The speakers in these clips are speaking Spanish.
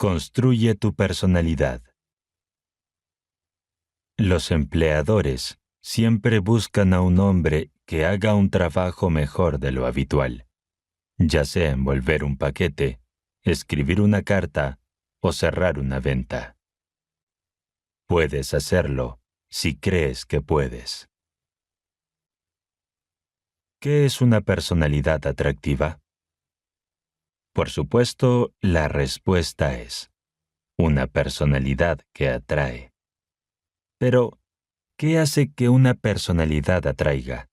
Construye tu personalidad. Los empleadores siempre buscan a un hombre que haga un trabajo mejor de lo habitual, ya sea envolver un paquete, escribir una carta o cerrar una venta. Puedes hacerlo si crees que puedes. ¿Qué es una personalidad atractiva? Por supuesto, la respuesta es una personalidad que atrae. Pero, ¿qué hace que una personalidad atraiga?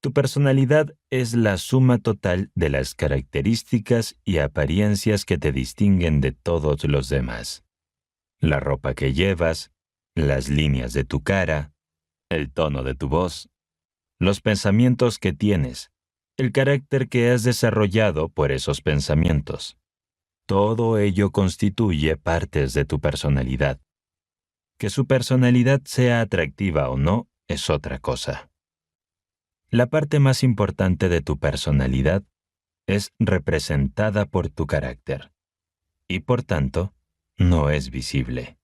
Tu personalidad es la suma total de las características y apariencias que te distinguen de todos los demás. La ropa que llevas, las líneas de tu cara, el tono de tu voz, los pensamientos que tienes, el carácter que has desarrollado por esos pensamientos. Todo ello constituye partes de tu personalidad. Que su personalidad sea atractiva o no es otra cosa. La parte más importante de tu personalidad es representada por tu carácter y, por tanto, no es visible.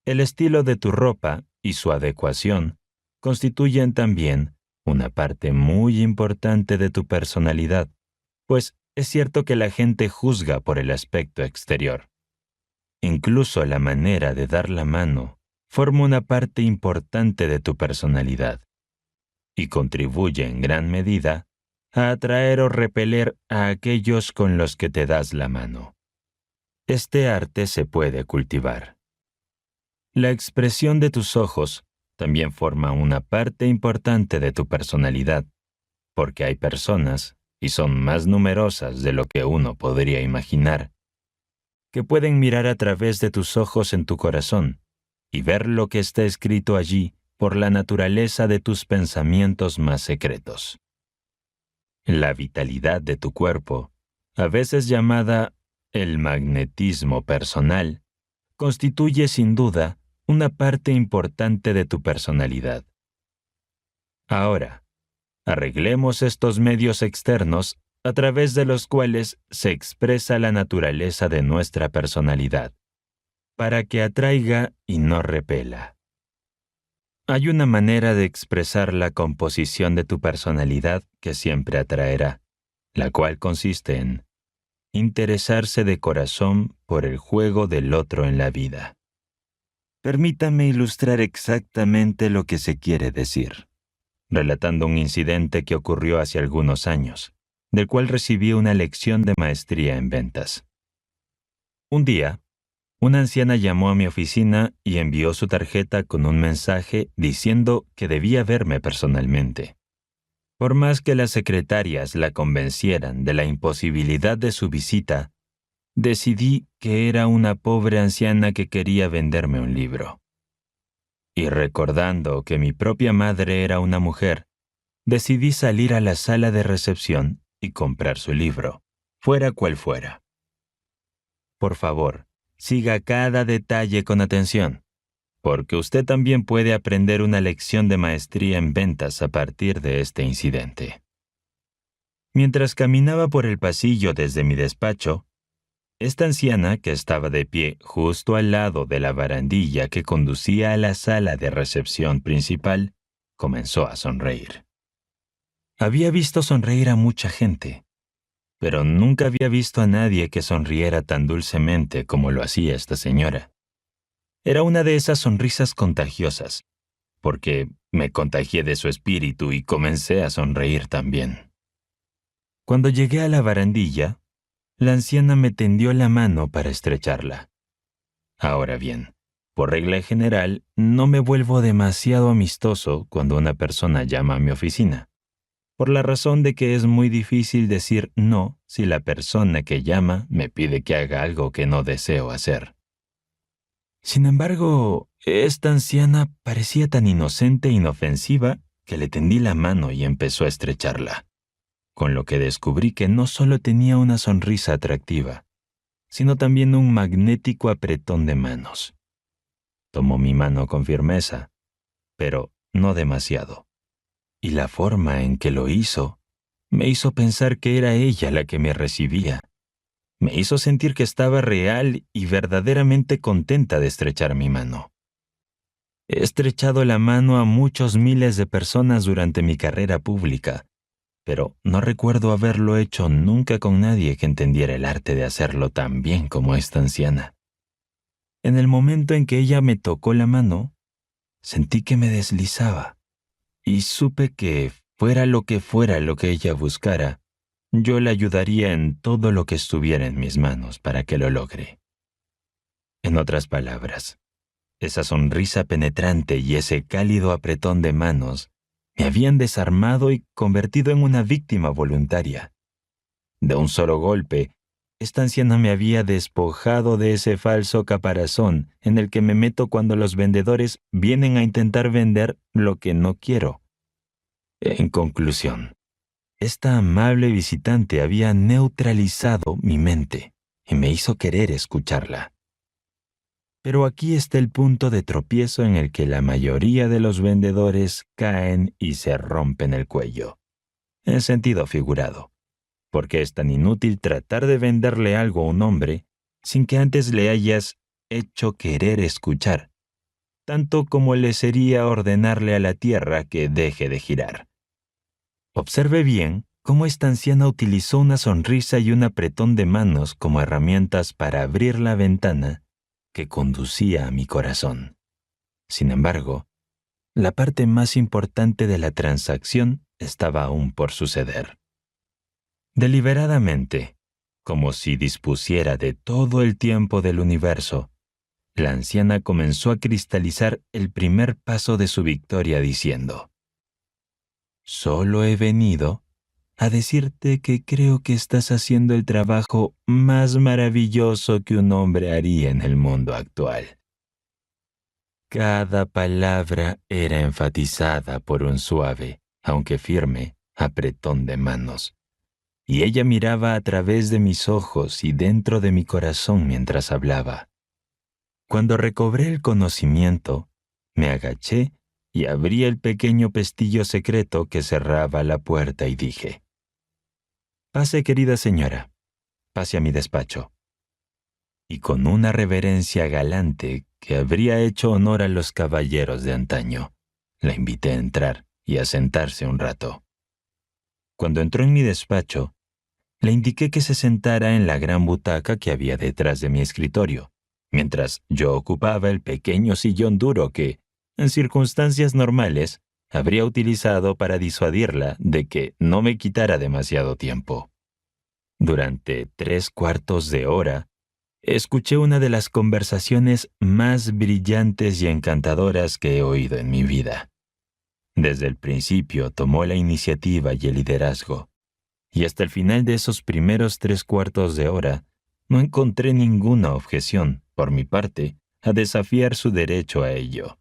El estilo de tu ropa y su adecuación constituyen también una parte muy importante de tu personalidad, pues es cierto que la gente juzga por el aspecto exterior. Incluso la manera de dar la mano forma una parte importante de tu personalidad y contribuye en gran medida a atraer o repeler a aquellos con los que te das la mano. Este arte se puede cultivar. La expresión de tus ojos también forma una parte importante de tu personalidad, porque hay personas, y son más numerosas de lo que uno podría imaginar, que pueden mirar a través de tus ojos en tu corazón y ver lo que está escrito allí por la naturaleza de tus pensamientos más secretos. La vitalidad de tu cuerpo, a veces llamada el magnetismo personal, constituye sin duda una parte importante de tu personalidad. Ahora, arreglemos estos medios externos a través de los cuales se expresa la naturaleza de nuestra personalidad, para que atraiga y no repela. Hay una manera de expresar la composición de tu personalidad que siempre atraerá, la cual consiste en interesarse de corazón por el juego del otro en la vida. Permítame ilustrar exactamente lo que se quiere decir, relatando un incidente que ocurrió hace algunos años, del cual recibí una lección de maestría en ventas. Un día, una anciana llamó a mi oficina y envió su tarjeta con un mensaje diciendo que debía verme personalmente. Por más que las secretarias la convencieran de la imposibilidad de su visita, decidí que era una pobre anciana que quería venderme un libro. Y recordando que mi propia madre era una mujer, decidí salir a la sala de recepción y comprar su libro, fuera cual fuera. Por favor, siga cada detalle con atención, porque usted también puede aprender una lección de maestría en ventas a partir de este incidente. Mientras caminaba por el pasillo desde mi despacho, esta anciana, que estaba de pie justo al lado de la barandilla que conducía a la sala de recepción principal, comenzó a sonreír. Había visto sonreír a mucha gente, pero nunca había visto a nadie que sonriera tan dulcemente como lo hacía esta señora. Era una de esas sonrisas contagiosas, porque me contagié de su espíritu y comencé a sonreír también. Cuando llegué a la barandilla, la anciana me tendió la mano para estrecharla. Ahora bien, por regla general, no me vuelvo demasiado amistoso cuando una persona llama a mi oficina, por la razón de que es muy difícil decir no si la persona que llama me pide que haga algo que no deseo hacer. Sin embargo, esta anciana parecía tan inocente e inofensiva que le tendí la mano y empezó a estrecharla, con lo que descubrí que no solo tenía una sonrisa atractiva, sino también un magnético apretón de manos. Tomó mi mano con firmeza, pero no demasiado, y la forma en que lo hizo me hizo pensar que era ella la que me recibía. me hizo sentir que estaba real y verdaderamente contenta de estrechar mi mano. He estrechado la mano a muchos miles de personas durante mi carrera pública, pero no recuerdo haberlo hecho nunca con nadie que entendiera el arte de hacerlo tan bien como esta anciana. En el momento en que ella me tocó la mano, sentí que me deslizaba y supe que, fuera lo que ella buscara, yo le ayudaría en todo lo que estuviera en mis manos para que lo logre. En otras palabras, esa sonrisa penetrante y ese cálido apretón de manos me habían desarmado y convertido en una víctima voluntaria. De un solo golpe, esta anciana me había despojado de ese falso caparazón en el que me meto cuando los vendedores vienen a intentar vender lo que no quiero. En conclusión, esta amable visitante había neutralizado mi mente y me hizo querer escucharla. Pero aquí está el punto de tropiezo en el que la mayoría de los vendedores caen y se rompen el cuello, en sentido figurado, porque es tan inútil tratar de venderle algo a un hombre sin que antes le hayas hecho querer escuchar, tanto como le sería ordenarle a la tierra que deje de girar. Observe bien cómo esta anciana utilizó una sonrisa y un apretón de manos como herramientas para abrir la ventana que conducía a mi corazón. Sin embargo, la parte más importante de la transacción estaba aún por suceder. Deliberadamente, como si dispusiera de todo el tiempo del universo, la anciana comenzó a cristalizar el primer paso de su victoria diciendo: «Solo he venido a decirte que creo que estás haciendo el trabajo más maravilloso que un hombre haría en el mundo actual». Cada palabra era enfatizada por un suave, aunque firme, apretón de manos, y ella miraba a través de mis ojos y dentro de mi corazón mientras hablaba. Cuando recobré el conocimiento, me agaché y abrí el pequeño pestillo secreto que cerraba la puerta y dije: «Pase, querida señora, pase a mi despacho». Y con una reverencia galante que habría hecho honor a los caballeros de antaño, la invité a entrar y a sentarse un rato. Cuando entró en mi despacho, le indiqué que se sentara en la gran butaca que había detrás de mi escritorio, mientras yo ocupaba el pequeño sillón duro que, en circunstancias normales, habría utilizado para disuadirla de que no me quitara demasiado tiempo. Durante 3/4 de hora, escuché una de las conversaciones más brillantes y encantadoras que he oído en mi vida. Desde el principio tomó la iniciativa y el liderazgo, y hasta el final de esos primeros 3/4 de hora no encontré ninguna objeción, por mi parte, a desafiar su derecho a ello.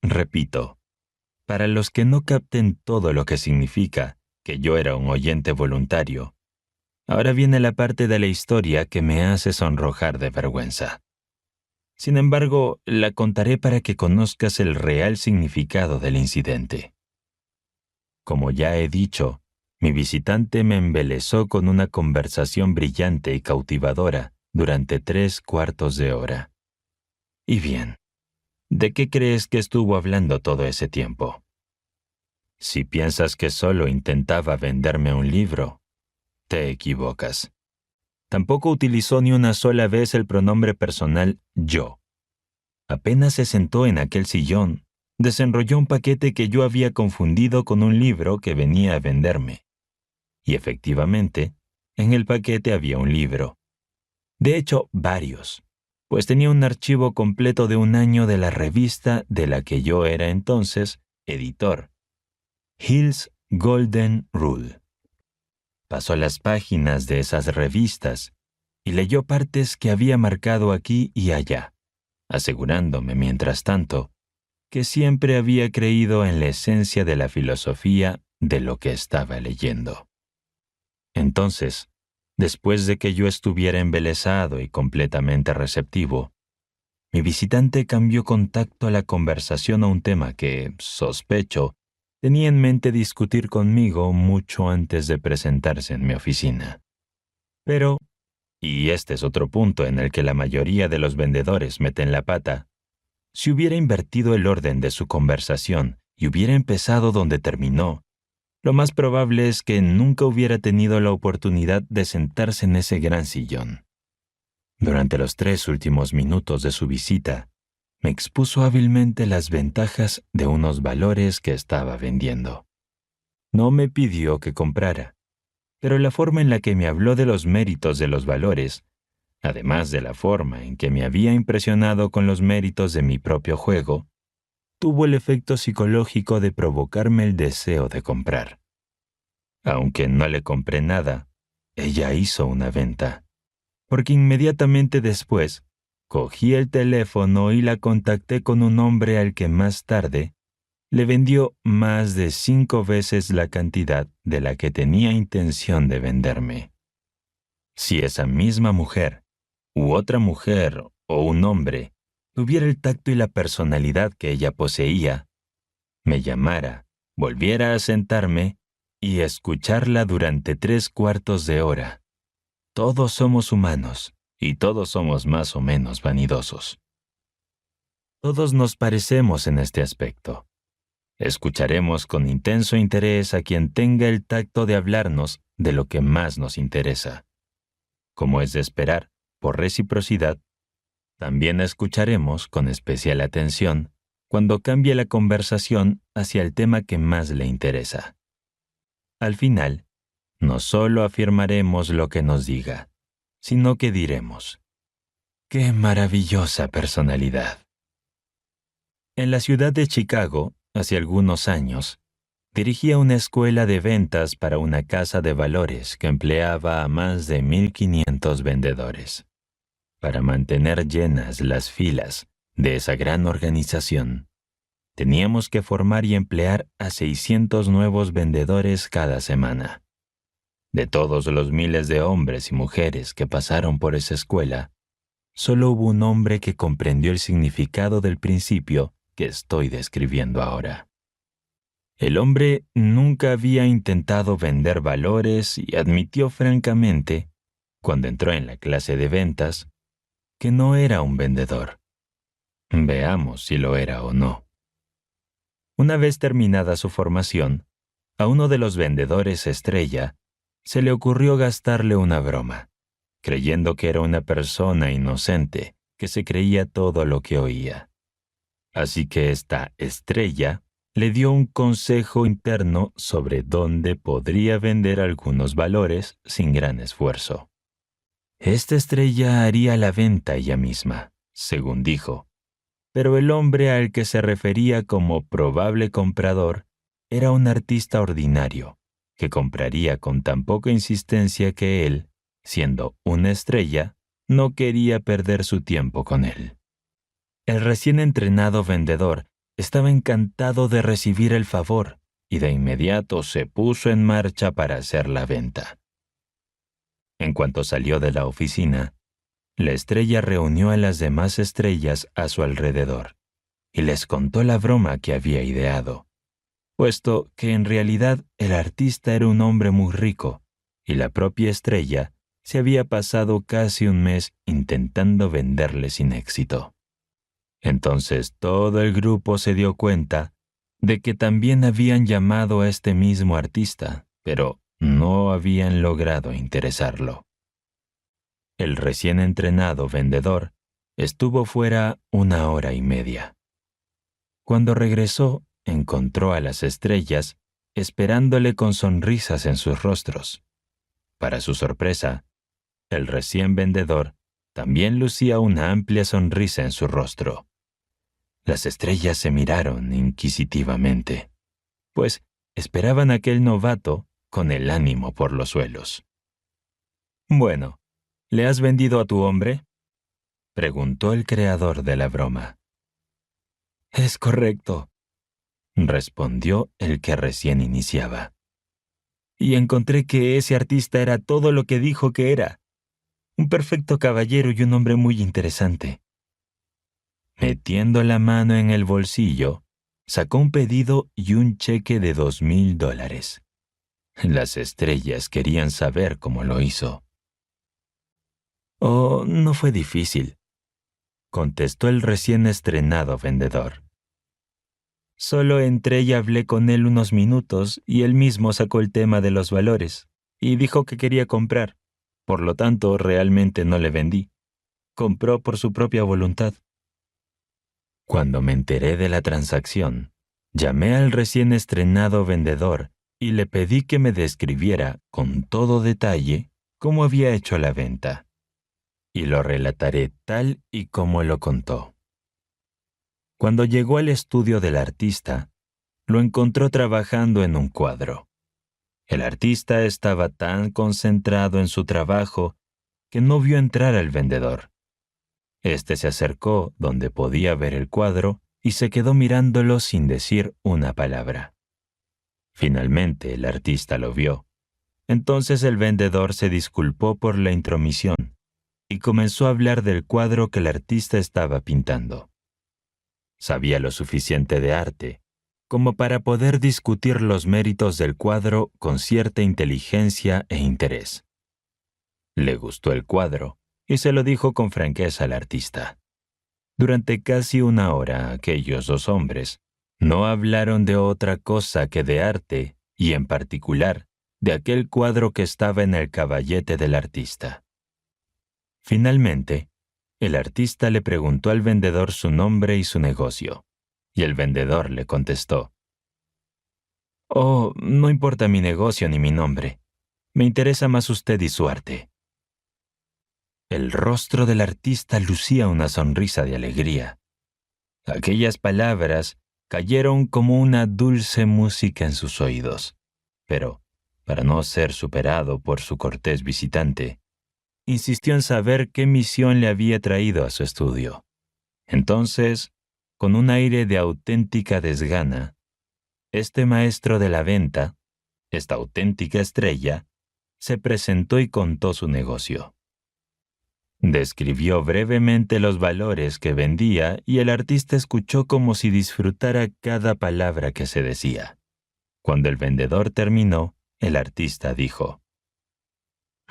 Repito, para los que no capten todo lo que significa que yo era un oyente voluntario, ahora viene la parte de la historia que me hace sonrojar de vergüenza. Sin embargo, la contaré para que conozcas el real significado del incidente. Como ya he dicho, mi visitante me embelesó con una conversación brillante y cautivadora durante 3/4 de hora. Y bien, ¿de qué crees que estuvo hablando todo ese tiempo? Si piensas que solo intentaba venderme un libro, te equivocas. Tampoco utilizó ni una sola vez el pronombre personal yo. Apenas se sentó en aquel sillón, desenrolló un paquete que yo había confundido con un libro que venía a venderme. Y efectivamente, en el paquete había un libro. De hecho, varios, pues tenía un archivo completo de un año de la revista de la que yo era entonces editor, Hill's Golden Rule. Pasó las páginas de esas revistas y leyó partes que había marcado aquí y allá, asegurándome, mientras tanto, que siempre había creído en la esencia de la filosofía de lo que estaba leyendo. Entonces, después de que yo estuviera embelesado y completamente receptivo, mi visitante cambió con tacto la conversación a un tema que, sospecho, tenía en mente discutir conmigo mucho antes de presentarse en mi oficina. Pero, y este es otro punto en el que la mayoría de los vendedores meten la pata, si hubiera invertido el orden de su conversación y hubiera empezado donde terminó, lo más probable es que nunca hubiera tenido la oportunidad de sentarse en ese gran sillón. Durante los 3 últimos minutos de su visita, me expuso hábilmente las ventajas de unos valores que estaba vendiendo. No me pidió que comprara, pero la forma en la que me habló de los méritos de los valores, además de la forma en que me había impresionado con los méritos de mi propio juego, tuvo el efecto psicológico de provocarme el deseo de comprar. Aunque no le compré nada, ella hizo una venta, porque inmediatamente después cogí el teléfono y la contacté con un hombre al que más tarde le vendió más de 5 veces la cantidad de la que tenía intención de venderme. Si esa misma mujer, u otra mujer o un hombre, tuviera el tacto y la personalidad que ella poseía, me llamara, volviera a sentarme y escucharla durante 3/4 de hora. Todos somos humanos y todos somos más o menos vanidosos. Todos nos parecemos en este aspecto. Escucharemos con intenso interés a quien tenga el tacto de hablarnos de lo que más nos interesa. Como es de esperar, por reciprocidad, también escucharemos con especial atención cuando cambie la conversación hacia el tema que más le interesa. Al final, no solo afirmaremos lo que nos diga, sino que diremos: ¡qué maravillosa personalidad! En la ciudad de Chicago, hace algunos años, dirigía una escuela de ventas para una casa de valores que empleaba a más de 1,500 vendedores. Para mantener llenas las filas de esa gran organización, teníamos que formar y emplear a 600 nuevos vendedores cada semana. De todos los miles de hombres y mujeres que pasaron por esa escuela, solo hubo un hombre que comprendió el significado del principio que estoy describiendo ahora. El hombre nunca había intentado vender valores y admitió francamente, cuando entró en la clase de ventas, que no era un vendedor. Veamos si lo era o no. Una vez terminada su formación, a uno de los vendedores estrella se le ocurrió gastarle una broma, creyendo que era una persona inocente que se creía todo lo que oía. Así que esta estrella le dio un consejo interno sobre dónde podría vender algunos valores sin gran esfuerzo. Esta estrella haría la venta ella misma, según dijo, pero el hombre al que se refería como probable comprador era un artista ordinario, que compraría con tan poca insistencia que él, siendo una estrella, no quería perder su tiempo con él. El recién entrenado vendedor estaba encantado de recibir el favor y de inmediato se puso en marcha para hacer la venta. En cuanto salió de la oficina, la estrella reunió a las demás estrellas a su alrededor y les contó la broma que había ideado, puesto que en realidad el artista era un hombre muy rico y la propia estrella se había pasado casi un mes intentando venderle sin éxito. Entonces todo el grupo se dio cuenta de que también habían llamado a este mismo artista, pero no habían logrado interesarlo. El recién entrenado vendedor estuvo fuera 1 hora y media. Cuando regresó, encontró a las estrellas esperándole con sonrisas en sus rostros. Para su sorpresa, el recién vendedor también lucía una amplia sonrisa en su rostro. Las estrellas se miraron inquisitivamente, pues esperaban a aquel novato con el ánimo por los suelos. «Bueno, ¿le has vendido a tu hombre?», preguntó el creador de la broma. «Es correcto», respondió el que recién iniciaba. «Y encontré que ese artista era todo lo que dijo que era. Un perfecto caballero y un hombre muy interesante». Metiendo la mano en el bolsillo, sacó un pedido y un cheque de $2,000. Las estrellas querían saber cómo lo hizo. Oh, no fue difícil, contestó el recién estrenado vendedor. Solo entré y hablé con él unos minutos y él mismo sacó el tema de los valores y dijo que quería comprar. Por lo tanto, realmente no le vendí. Compró por su propia voluntad. Cuando me enteré de la transacción, llamé al recién estrenado vendedor y le pedí que me describiera con todo detalle cómo había hecho la venta. Y lo relataré tal y como lo contó. Cuando llegó al estudio del artista, lo encontró trabajando en un cuadro. El artista estaba tan concentrado en su trabajo que no vio entrar al vendedor. Este se acercó donde podía ver el cuadro y se quedó mirándolo sin decir una palabra. Finalmente el artista lo vio. Entonces el vendedor se disculpó por la intromisión y comenzó a hablar del cuadro que el artista estaba pintando. Sabía lo suficiente de arte como para poder discutir los méritos del cuadro con cierta inteligencia e interés. Le gustó el cuadro y se lo dijo con franqueza al artista. Durante casi una hora aquellos dos hombres no hablaron de otra cosa que de arte y en particular de aquel cuadro que estaba en el caballete del artista. Finalmente, el artista le preguntó al vendedor su nombre y su negocio, y el vendedor le contestó: «Oh, no importa mi negocio ni mi nombre. Me interesa más usted y su arte». El rostro del artista lucía una sonrisa de alegría. Aquellas palabras cayeron como una dulce música en sus oídos, pero, para no ser superado por su cortés visitante, insistió en saber qué misión le había traído a su estudio. Entonces, con un aire de auténtica desgana, este maestro de la venta, esta auténtica estrella, se presentó y contó su negocio. Describió brevemente los valores que vendía y el artista escuchó como si disfrutara cada palabra que se decía. Cuando el vendedor terminó, el artista dijo: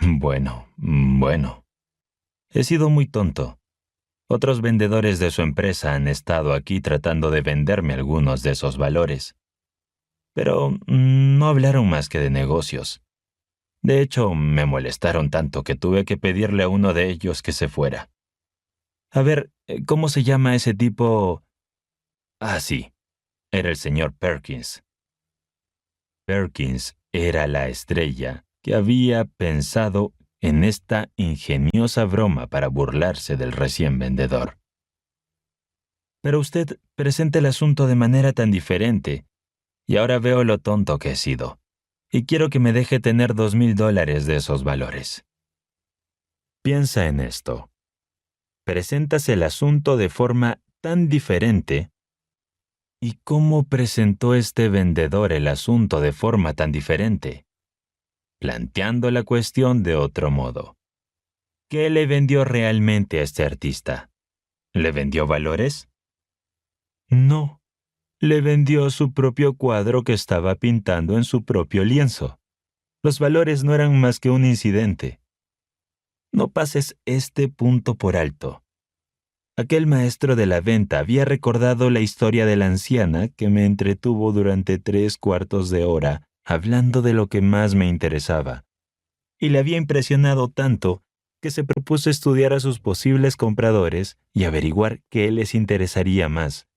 Bueno, he sido muy tonto. Otros vendedores de su empresa han estado aquí tratando de venderme algunos de esos valores, pero no hablaron más que de negocios. De hecho, me molestaron tanto que tuve que pedirle a uno de ellos que se fuera. A ver, ¿cómo se llama ese tipo? Ah, sí, era el señor Perkins. Perkins era la estrella que había pensado en esta ingeniosa broma para burlarse del recién vendedor. Pero usted presenta el asunto de manera tan diferente, y ahora veo lo tonto que he sido, y quiero que me deje tener $2,000 de esos valores. Piensa en esto. Presentas el asunto de forma tan diferente. ¿Y cómo presentó este vendedor el asunto de forma tan diferente? Planteando la cuestión de otro modo. ¿Qué le vendió realmente a este artista? ¿Le vendió valores? No, le vendió su propio cuadro que estaba pintando en su propio lienzo. Los valores no eran más que un incidente. No pases este punto por alto. Aquel maestro de la venta había recordado la historia de la anciana que me entretuvo durante 3/4 de hora hablando de lo que más me interesaba, y le había impresionado tanto que se propuso estudiar a sus posibles compradores y averiguar qué les interesaría más,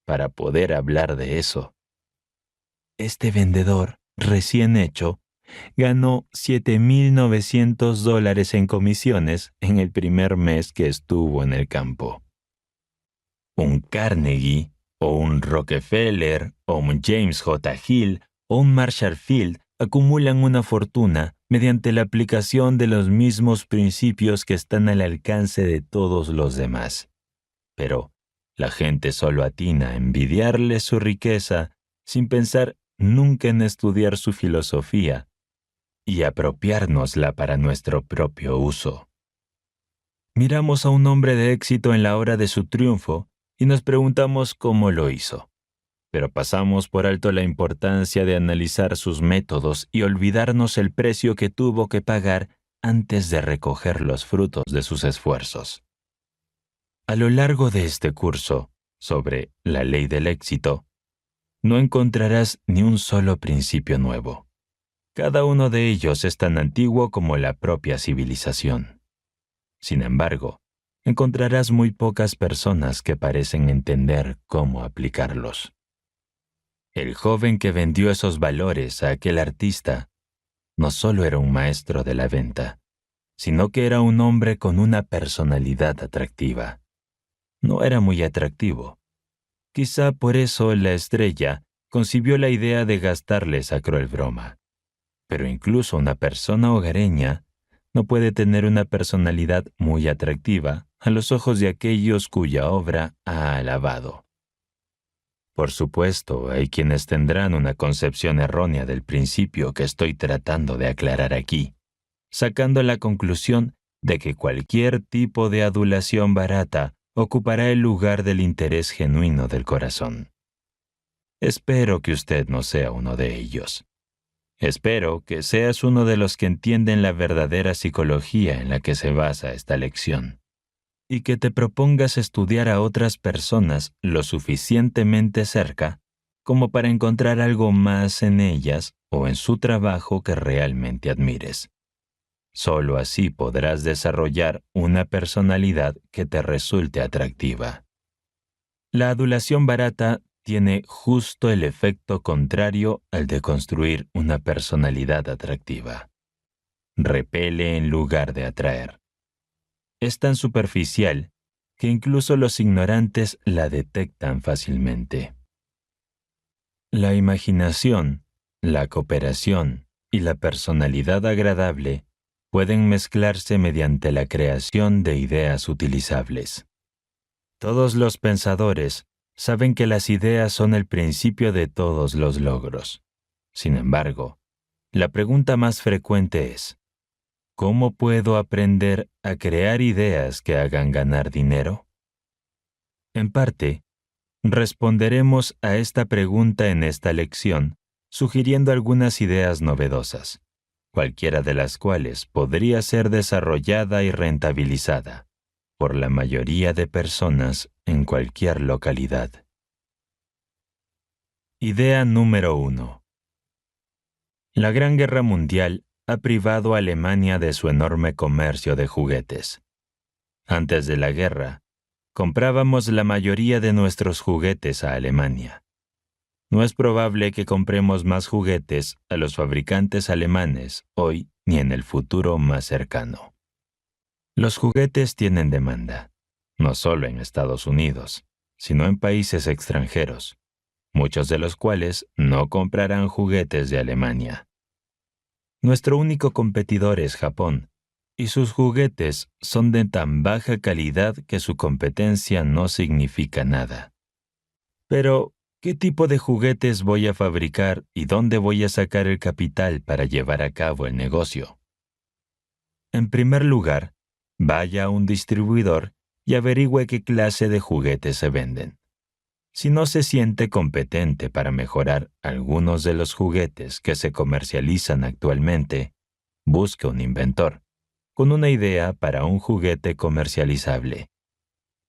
para poder hablar de eso. Este vendedor, recién hecho, ganó $7,900 en comisiones en el primer mes que estuvo en el campo. Un Carnegie, o un Rockefeller, o un James J. Hill, o un Marshall Field acumulan una fortuna mediante la aplicación de los mismos principios que están al alcance de todos los demás. Pero la gente solo atina a envidiarles su riqueza sin pensar nunca en estudiar su filosofía y apropiárnosla para nuestro propio uso. Miramos a un hombre de éxito en la hora de su triunfo y nos preguntamos cómo lo hizo. Pero pasamos por alto la importancia de analizar sus métodos y olvidarnos el precio que tuvo que pagar antes de recoger los frutos de sus esfuerzos. A lo largo de este curso sobre la ley del éxito, no encontrarás ni un solo principio nuevo. Cada uno de ellos es tan antiguo como la propia civilización. Sin embargo, encontrarás muy pocas personas que parecen entender cómo aplicarlos. El joven que vendió esos valores a aquel artista no solo era un maestro de la venta, sino que era un hombre con una personalidad atractiva. No era muy atractivo. Quizá por eso la estrella concibió la idea de gastarle esa cruel broma. Pero incluso una persona hogareña no puede tener una personalidad muy atractiva a los ojos de aquellos cuya obra ha alabado. Por supuesto, hay quienes tendrán una concepción errónea del principio que estoy tratando de aclarar aquí, sacando la conclusión de que cualquier tipo de adulación barata ocupará el lugar del interés genuino del corazón. Espero que usted no sea uno de ellos. Espero que seas uno de los que entienden la verdadera psicología en la que se basa esta lección, y que te propongas estudiar a otras personas lo suficientemente cerca como para encontrar algo más en ellas o en su trabajo que realmente admires. Solo así podrás desarrollar una personalidad que te resulte atractiva. La adulación barata tiene justo el efecto contrario al de construir una personalidad atractiva. Repele en lugar de atraer. Es tan superficial que incluso los ignorantes la detectan fácilmente. La imaginación, la cooperación y la personalidad agradable pueden mezclarse mediante la creación de ideas utilizables. Todos los pensadores saben que las ideas son el principio de todos los logros. Sin embargo, la pregunta más frecuente es, ¿cómo puedo aprender a crear ideas que hagan ganar dinero? En parte, responderemos a esta pregunta en esta lección, sugiriendo algunas ideas novedosas, cualquiera de las cuales podría ser desarrollada y rentabilizada por la mayoría de personas en cualquier localidad. Idea número 1. La Gran Guerra Mundial ha privado a Alemania de su enorme comercio de juguetes. Antes de la guerra, comprábamos la mayoría de nuestros juguetes a Alemania. No es probable que compremos más juguetes a los fabricantes alemanes hoy ni en el futuro más cercano. Los juguetes tienen demanda, no solo en Estados Unidos, sino en países extranjeros, muchos de los cuales no comprarán juguetes de Alemania. Nuestro único competidor es Japón, y sus juguetes son de tan baja calidad que su competencia no significa nada. Pero, ¿qué tipo de juguetes voy a fabricar y dónde voy a sacar el capital para llevar a cabo el negocio? En primer lugar, vaya a un distribuidor y averigüe qué clase de juguetes se venden. Si no se siente competente para mejorar algunos de los juguetes que se comercializan actualmente, busque un inventor, con una idea para un juguete comercializable.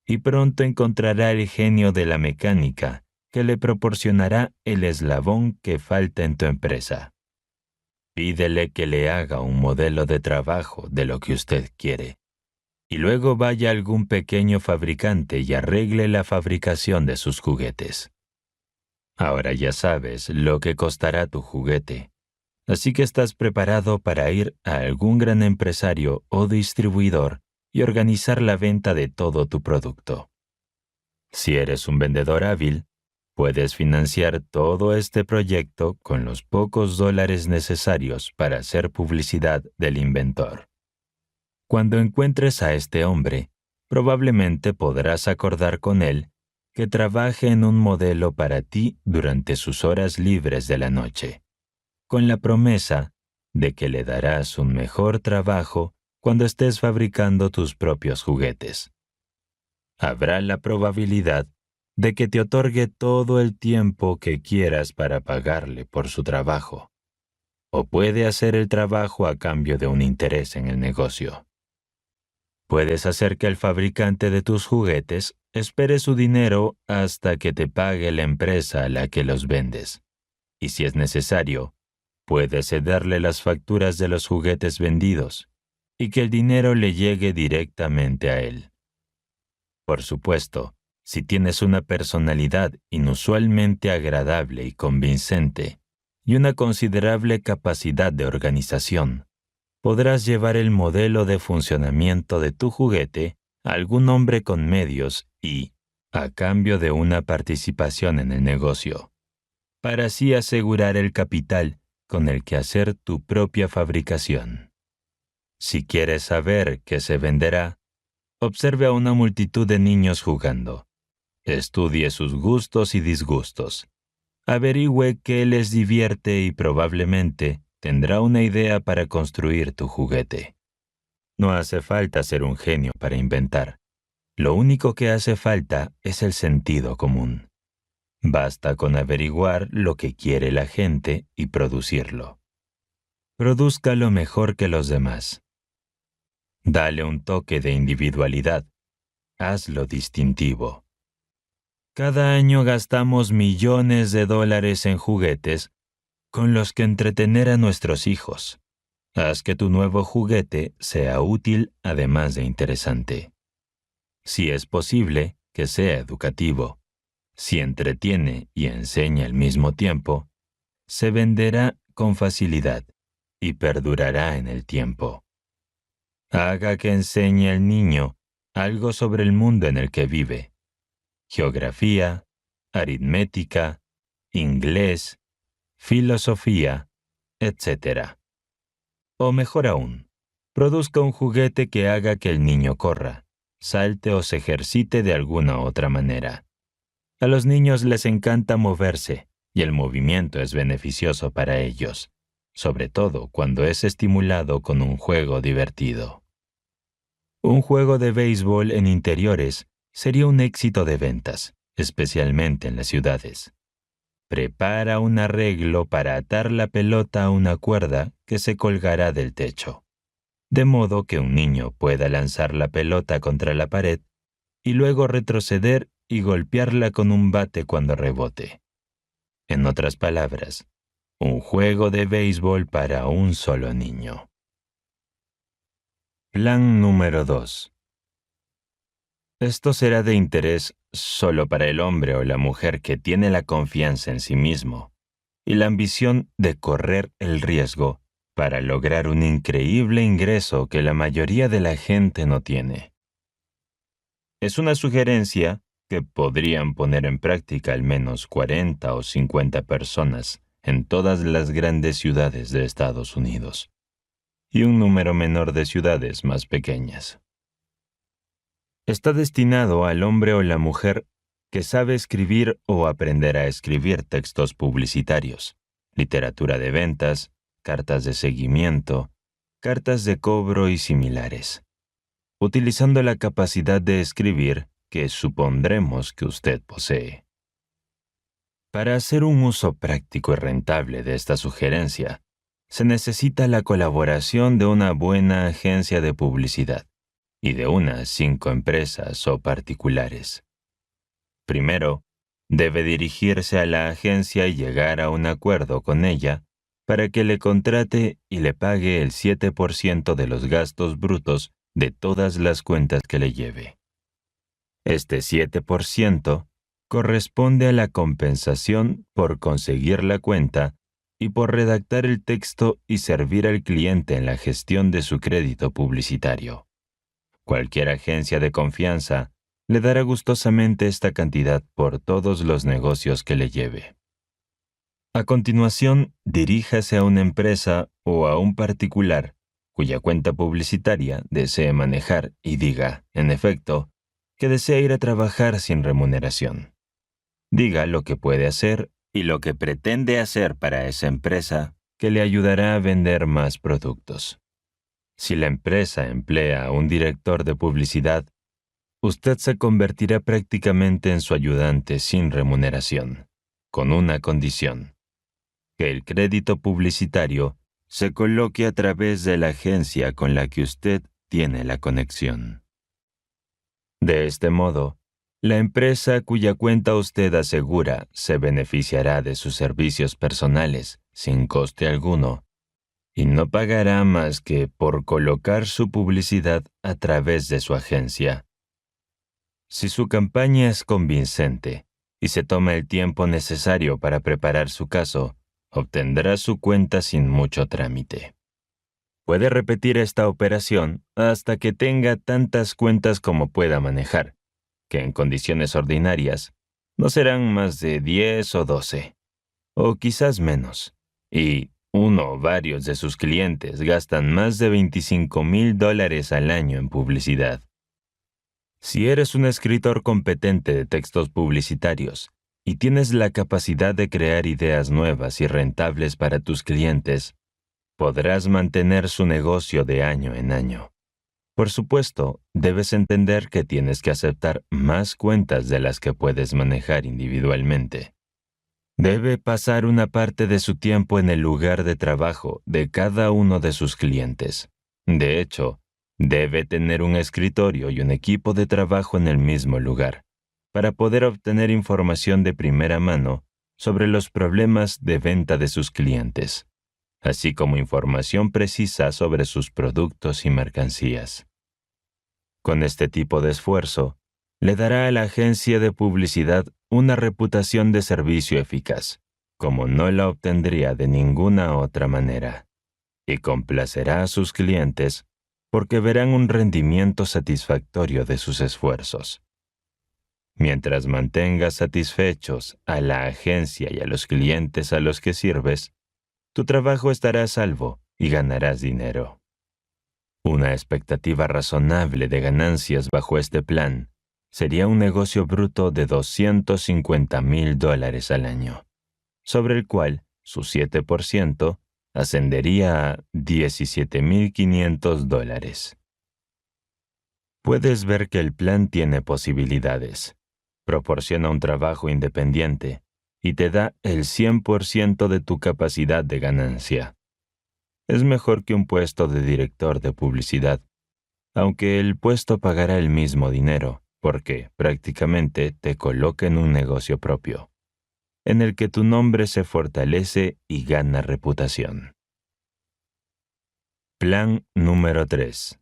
Y pronto encontrará el genio de la mecánica que le proporcionará el eslabón que falta en tu empresa. Pídele que le haga un modelo de trabajo de lo que usted quiere. Y luego vaya a algún pequeño fabricante y arregle la fabricación de sus juguetes. Ahora ya sabes lo que costará tu juguete, así que estás preparado para ir a algún gran empresario o distribuidor y organizar la venta de todo tu producto. Si eres un vendedor hábil, puedes financiar todo este proyecto con los pocos dólares necesarios para hacer publicidad del inventor. Cuando encuentres a este hombre, probablemente podrás acordar con él que trabaje en un modelo para ti durante sus horas libres de la noche, con la promesa de que le darás un mejor trabajo cuando estés fabricando tus propios juguetes. Habrá la probabilidad de que te otorgue todo el tiempo que quieras para pagarle por su trabajo. o puede hacer el trabajo a cambio de un interés en el negocio. Puedes hacer que el fabricante de tus juguetes espere su dinero hasta que te pague la empresa a la que los vendes. Y si es necesario, puedes cederle las facturas de los juguetes vendidos y que el dinero le llegue directamente a él. Por supuesto, si tienes una personalidad inusualmente agradable y convincente y una considerable capacidad de organización, podrás llevar el modelo de funcionamiento de tu juguete a algún hombre con medios y, a cambio de una participación en el negocio, para así asegurar el capital con el que hacer tu propia fabricación. Si quieres saber qué se venderá, observe a una multitud de niños jugando. Estudie sus gustos y disgustos. Averigüe qué les divierte y probablemente tendrá una idea para construir tu juguete. No hace falta ser un genio para inventar. Lo único que hace falta es el sentido común. Basta con averiguar lo que quiere la gente y producirlo. Produzca lo mejor que los demás. Dale un toque de individualidad. Hazlo distintivo. Cada año gastamos millones de dólares en juguetes con los que entretener a nuestros hijos. Haz que tu nuevo juguete sea útil además de interesante. Si es posible, que sea educativo. Si entretiene y enseña al mismo tiempo, se venderá con facilidad y perdurará en el tiempo. Haga que enseñe al niño algo sobre el mundo en el que vive. Geografía, aritmética, inglés, filosofía, etc. O mejor aún, produzca un juguete que haga que el niño corra, salte o se ejercite de alguna otra manera. A los niños les encanta moverse y el movimiento es beneficioso para ellos, sobre todo cuando es estimulado con un juego divertido. Un juego de béisbol en interiores sería un éxito de ventas, especialmente en las ciudades. Prepara un arreglo para atar la pelota a una cuerda que se colgará del techo, de modo que un niño pueda lanzar la pelota contra la pared y luego retroceder y golpearla con un bate cuando rebote. En otras palabras, un juego de béisbol para un solo niño. Plan número 2. Esto será de interés solo para el hombre o la mujer que tiene la confianza en sí mismo y la ambición de correr el riesgo para lograr un increíble ingreso que la mayoría de la gente no tiene. Es una sugerencia que podrían poner en práctica al menos 40 o 50 personas en todas las grandes ciudades de Estados Unidos y un número menor de ciudades más pequeñas. Está destinado al hombre o la mujer que sabe escribir o aprender a escribir textos publicitarios, literatura de ventas, cartas de seguimiento, cartas de cobro y similares, utilizando la capacidad de escribir que supondremos que usted posee. Para hacer un uso práctico y rentable de esta sugerencia, se necesita la colaboración de una buena agencia de publicidad y de unas 5 empresas o particulares. Primero, debe dirigirse a la agencia y llegar a un acuerdo con ella para que le contrate y le pague el 7% de los gastos brutos de todas las cuentas que le lleve. Este 7% corresponde a la compensación por conseguir la cuenta y por redactar el texto y servir al cliente en la gestión de su crédito publicitario. Cualquier agencia de confianza le dará gustosamente esta cantidad por todos los negocios que le lleve. A continuación, diríjase a una empresa o a un particular cuya cuenta publicitaria desee manejar y diga, en efecto, que desea ir a trabajar sin remuneración. Diga lo que puede hacer y lo que pretende hacer para esa empresa que le ayudará a vender más productos. Si la empresa emplea a un director de publicidad, usted se convertirá prácticamente en su ayudante sin remuneración, con una condición: que el crédito publicitario se coloque a través de la agencia con la que usted tiene la conexión. De este modo, la empresa cuya cuenta usted asegura se beneficiará de sus servicios personales sin coste alguno y no pagará más que por colocar su publicidad a través de su agencia. Si su campaña es convincente y se toma el tiempo necesario para preparar su caso, obtendrá su cuenta sin mucho trámite. Puede repetir esta operación hasta que tenga tantas cuentas como pueda manejar, que en condiciones ordinarias no serán más de 10 o 12, o quizás menos, y uno o varios de sus clientes gastan más de $25,000 al año en publicidad. Si eres un escritor competente de textos publicitarios y tienes la capacidad de crear ideas nuevas y rentables para tus clientes, podrás mantener su negocio de año en año. Por supuesto, debes entender que tienes que aceptar más cuentas de las que puedes manejar individualmente. Debe pasar una parte de su tiempo en el lugar de trabajo de cada uno de sus clientes. De hecho, debe tener un escritorio y un equipo de trabajo en el mismo lugar, para poder obtener información de primera mano sobre los problemas de venta de sus clientes, así como información precisa sobre sus productos y mercancías. Con este tipo de esfuerzo, le dará a la agencia de publicidad una reputación de servicio eficaz, como no la obtendría de ninguna otra manera, y complacerá a sus clientes porque verán un rendimiento satisfactorio de sus esfuerzos. Mientras mantengas satisfechos a la agencia y a los clientes a los que sirves, tu trabajo estará a salvo y ganarás dinero. Una expectativa razonable de ganancias bajo este plan sería un negocio bruto de $250,000 al año, sobre el cual su 7% ascendería a $17,500. Puedes ver que el plan tiene posibilidades. Proporciona un trabajo independiente y te da el 100% de tu capacidad de ganancia. Es mejor que un puesto de director de publicidad, aunque el puesto pagará el mismo dinero, porque prácticamente te coloca en un negocio propio, en el que tu nombre se fortalece y gana reputación. Plan número 3.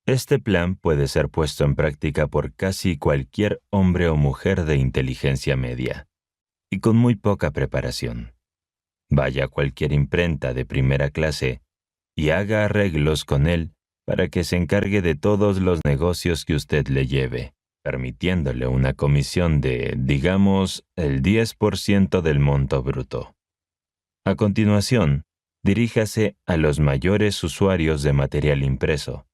Este plan puede ser puesto en práctica por casi cualquier hombre o mujer de inteligencia media, y con muy poca preparación. Vaya a cualquier imprenta de primera clase y haga arreglos con él para que se encargue de todos los negocios que usted le lleve, permitiéndole una comisión de, digamos, el 10% del monto bruto. A continuación, diríjase a los mayores usuarios de material impreso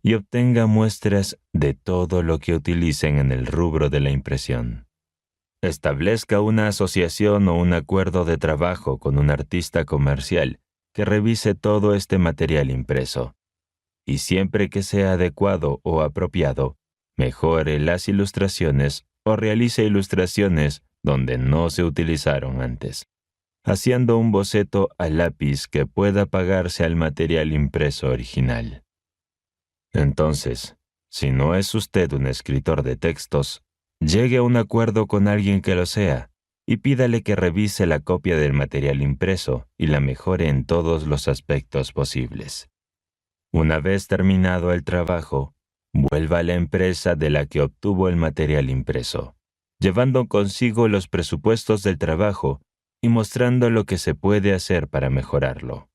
y obtenga muestras de todo lo que utilicen en el rubro de la impresión. Establezca una asociación o un acuerdo de trabajo con un artista comercial que revise todo este material impreso, y siempre que sea adecuado o apropiado, mejore las ilustraciones o realice ilustraciones donde no se utilizaron antes, haciendo un boceto a lápiz que pueda pagarse al material impreso original. Entonces, si no es usted un escritor de textos, llegue a un acuerdo con alguien que lo sea y pídale que revise la copia del material impreso y la mejore en todos los aspectos posibles. Una vez terminado el trabajo, vuelva a la empresa de la que obtuvo el material impreso, llevando consigo los presupuestos del trabajo y mostrando lo que se puede hacer para mejorarlo.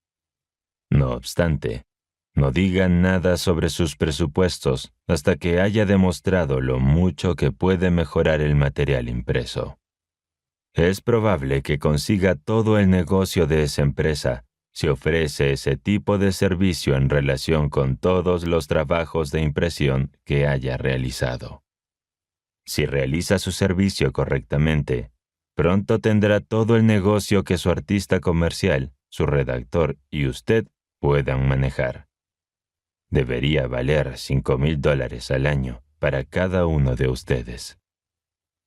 No obstante, no diga nada sobre sus presupuestos hasta que haya demostrado lo mucho que puede mejorar el material impreso. Es probable que consiga todo el negocio de esa empresa si ofrece ese tipo de servicio en relación con todos los trabajos de impresión que haya realizado. Si realiza su servicio correctamente, pronto tendrá todo el negocio que su artista comercial, su redactor y usted puedan manejar. Debería valer $5,000 al año para cada uno de ustedes.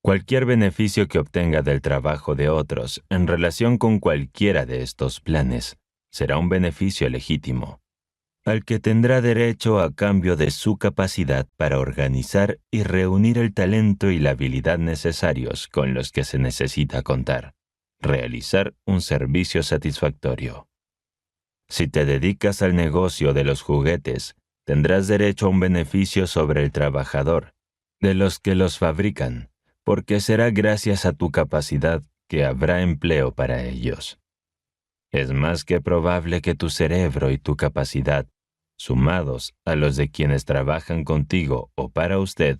Cualquier beneficio que obtenga del trabajo de otros en relación con cualquiera de estos planes será un beneficio legítimo, al que tendrá derecho a cambio de su capacidad para organizar y reunir el talento y la habilidad necesarios con los que se necesita contar, realizar un servicio satisfactorio. Si te dedicas al negocio de los juguetes, tendrás derecho a un beneficio sobre el trabajador, de los que los fabrican, porque será gracias a tu capacidad que habrá empleo para ellos. Es más que probable que tu cerebro y tu capacidad, sumados a los de quienes trabajan contigo o para usted,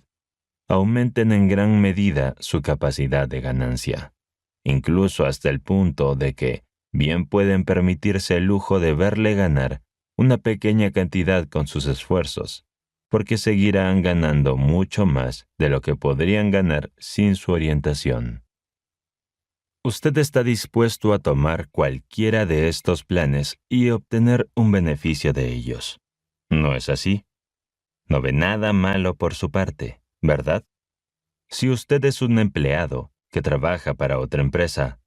aumenten en gran medida su capacidad de ganancia, incluso hasta el punto de que bien pueden permitirse el lujo de verle ganar una pequeña cantidad con sus esfuerzos, porque seguirán ganando mucho más de lo que podrían ganar sin su orientación. Usted está dispuesto a tomar cualquiera de estos planes y obtener un beneficio de ellos. ¿No es así? No ve nada malo por su parte, ¿verdad? Si usted es un empleado que trabaja para otra empresa,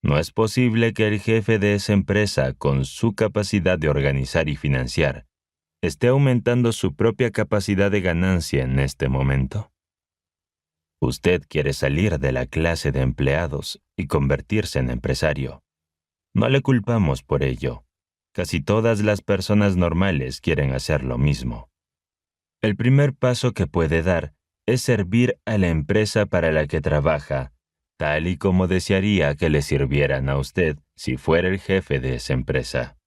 no es posible que el jefe de esa empresa, con su capacidad de organizar y financiar, esté aumentando su propia capacidad de ganancia en este momento. Usted quiere salir de la clase de empleados y convertirse en empresario. No le culpamos por ello. Casi todas las personas normales quieren hacer lo mismo. El primer paso que puede dar es servir a la empresa para la que trabaja, tal y como desearía que le sirvieran a usted si fuera el jefe de esa empresa.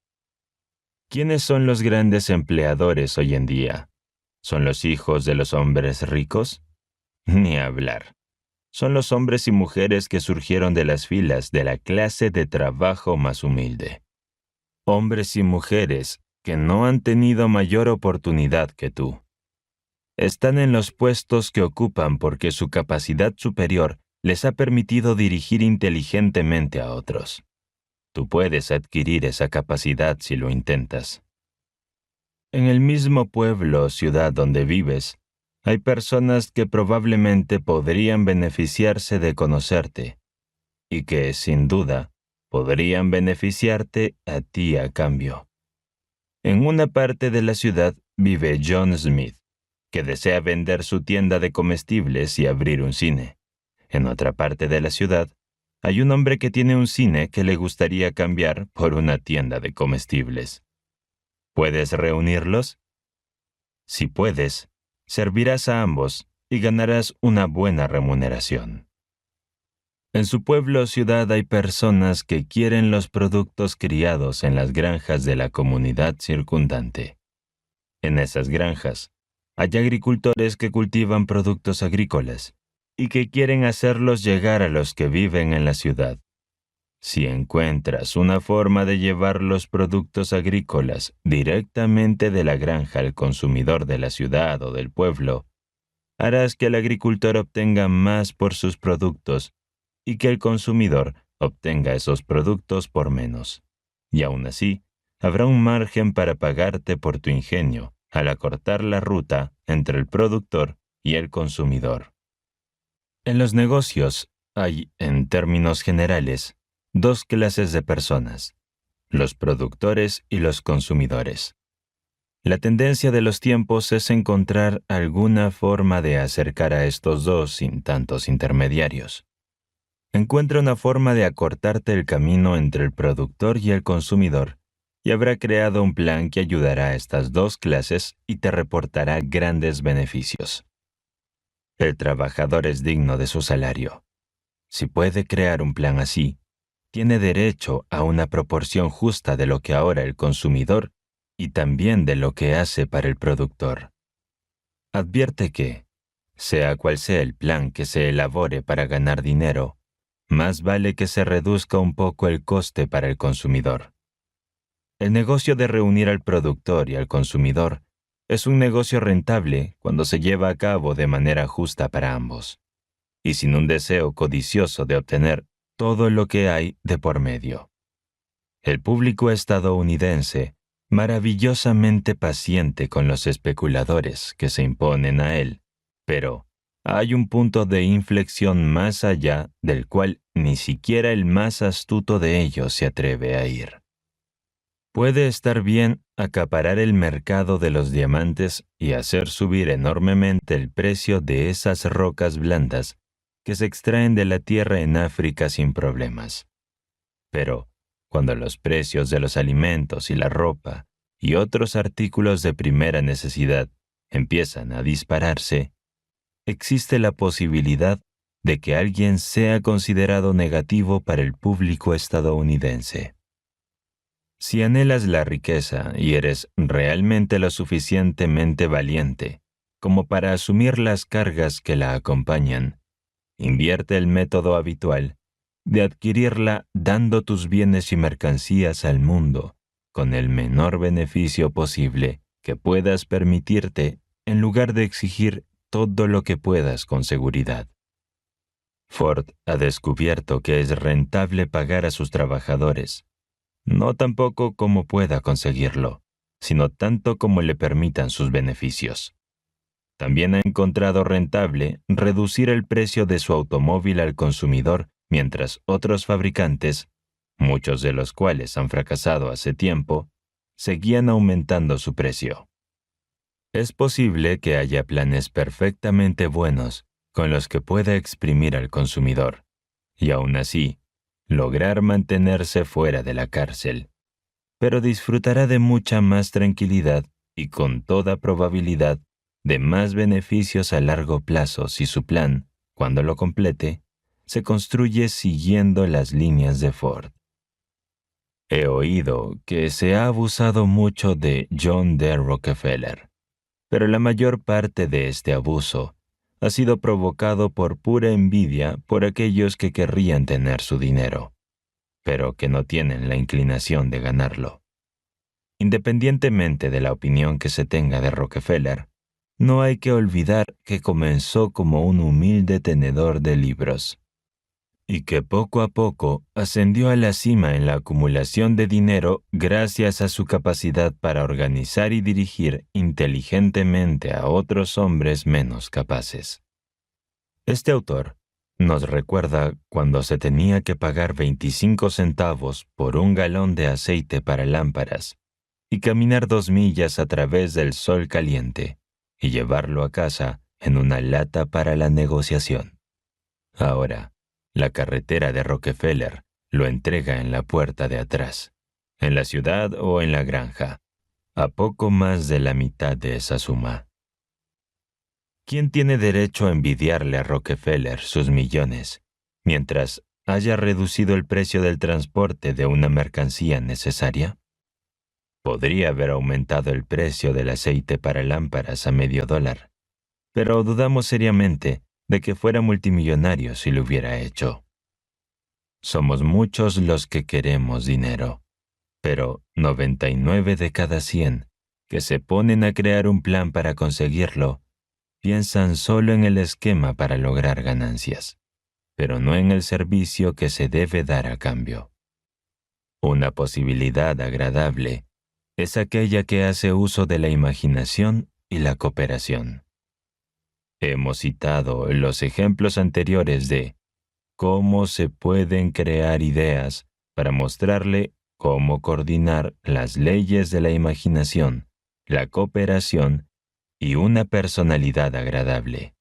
¿Quiénes son los grandes empleadores hoy en día? ¿Son los hijos de los hombres ricos? Ni hablar. Son los hombres y mujeres que surgieron de las filas de la clase de trabajo más humilde. Hombres y mujeres que no han tenido mayor oportunidad que tú. Están en los puestos que ocupan porque su capacidad superior les ha permitido dirigir inteligentemente a otros. Tú puedes adquirir esa capacidad si lo intentas. En el mismo pueblo o ciudad donde vives, hay personas que probablemente podrían beneficiarse de conocerte y que, sin duda, podrían beneficiarte a ti a cambio. En una parte de la ciudad vive John Smith, que desea vender su tienda de comestibles y abrir un cine. En otra parte de la ciudad, hay un hombre que tiene un cine que le gustaría cambiar por una tienda de comestibles. ¿Puedes reunirlos? Si puedes, servirás a ambos y ganarás una buena remuneración. En su pueblo o ciudad hay personas que quieren los productos criados en las granjas de la comunidad circundante. En esas granjas, hay agricultores que cultivan productos agrícolas y que quieren hacerlos llegar a los que viven en la ciudad. Si encuentras una forma de llevar los productos agrícolas directamente de la granja al consumidor de la ciudad o del pueblo, harás que el agricultor obtenga más por sus productos y que el consumidor obtenga esos productos por menos. Y aún así, habrá un margen para pagarte por tu ingenio al acortar la ruta entre el productor y el consumidor. En los negocios hay, en términos generales, dos clases de personas, los productores y los consumidores. La tendencia de los tiempos es encontrar alguna forma de acercar a estos dos sin tantos intermediarios. Encuentra una forma de acortarte el camino entre el productor y el consumidor, y habrá creado un plan que ayudará a estas dos clases y te reportará grandes beneficios. El trabajador es digno de su salario. Si puede crear un plan así, tiene derecho a una proporción justa de lo que ahora el consumidor y también de lo que hace para el productor. Advierte que, sea cual sea el plan que se elabore para ganar dinero, más vale que se reduzca un poco el coste para el consumidor. El negocio de reunir al productor y al consumidor es un negocio rentable cuando se lleva a cabo de manera justa para ambos, y sin un deseo codicioso de obtener todo lo que hay de por medio. El público estadounidense, maravillosamente paciente con los especuladores que se imponen a él, pero hay un punto de inflexión más allá del cual ni siquiera el más astuto de ellos se atreve a ir. Puede estar bien acaparar el mercado de los diamantes y hacer subir enormemente el precio de esas rocas blandas que se extraen de la tierra en África sin problemas. Pero, cuando los precios de los alimentos y la ropa y otros artículos de primera necesidad empiezan a dispararse, existe la posibilidad de que alguien sea considerado negativo para el público estadounidense. Si anhelas la riqueza y eres realmente lo suficientemente valiente como para asumir las cargas que la acompañan, invierte el método habitual de adquirirla dando tus bienes y mercancías al mundo con el menor beneficio posible que puedas permitirte en lugar de exigir todo lo que puedas con seguridad. Ford ha descubierto que es rentable pagar a sus trabajadores, no tampoco como pueda conseguirlo, sino tanto como le permitan sus beneficios. También ha encontrado rentable reducir el precio de su automóvil al consumidor mientras otros fabricantes, muchos de los cuales han fracasado hace tiempo, seguían aumentando su precio. Es posible que haya planes perfectamente buenos con los que pueda exprimir al consumidor, y aún así, lograr mantenerse fuera de la cárcel, pero disfrutará de mucha más tranquilidad y con toda probabilidad de más beneficios a largo plazo si su plan, cuando lo complete, se construye siguiendo las líneas de Ford. He oído que se ha abusado mucho de John D. Rockefeller, pero la mayor parte de este abuso ha sido provocado por pura envidia por aquellos que querrían tener su dinero, pero que no tienen la inclinación de ganarlo. Independientemente de la opinión que se tenga de Rockefeller, no hay que olvidar que comenzó como un humilde tenedor de libros, y que poco a poco ascendió a la cima en la acumulación de dinero gracias a su capacidad para organizar y dirigir inteligentemente a otros hombres menos capaces. Este autor nos recuerda cuando se tenía que pagar 25 centavos por un galón de aceite para lámparas y caminar 2 millas a través del sol caliente y llevarlo a casa en una lata para la negociación. Ahora, la carretera de Rockefeller lo entrega en la puerta de atrás, en la ciudad o en la granja, a poco más de la mitad de esa suma. ¿Quién tiene derecho a envidiarle a Rockefeller sus millones, mientras haya reducido el precio del transporte de una mercancía necesaria? Podría haber aumentado el precio del aceite para lámparas a $0.50, pero dudamos seriamente de que fuera multimillonario si lo hubiera hecho. Somos muchos los que queremos dinero, pero 99 de cada 100 que se ponen a crear un plan para conseguirlo piensan solo en el esquema para lograr ganancias, pero no en el servicio que se debe dar a cambio. Una posibilidad agradable es aquella que hace uso de la imaginación y la cooperación. Hemos citado los ejemplos anteriores de cómo se pueden crear ideas para mostrarle cómo coordinar las leyes de la imaginación, la cooperación y una personalidad agradable.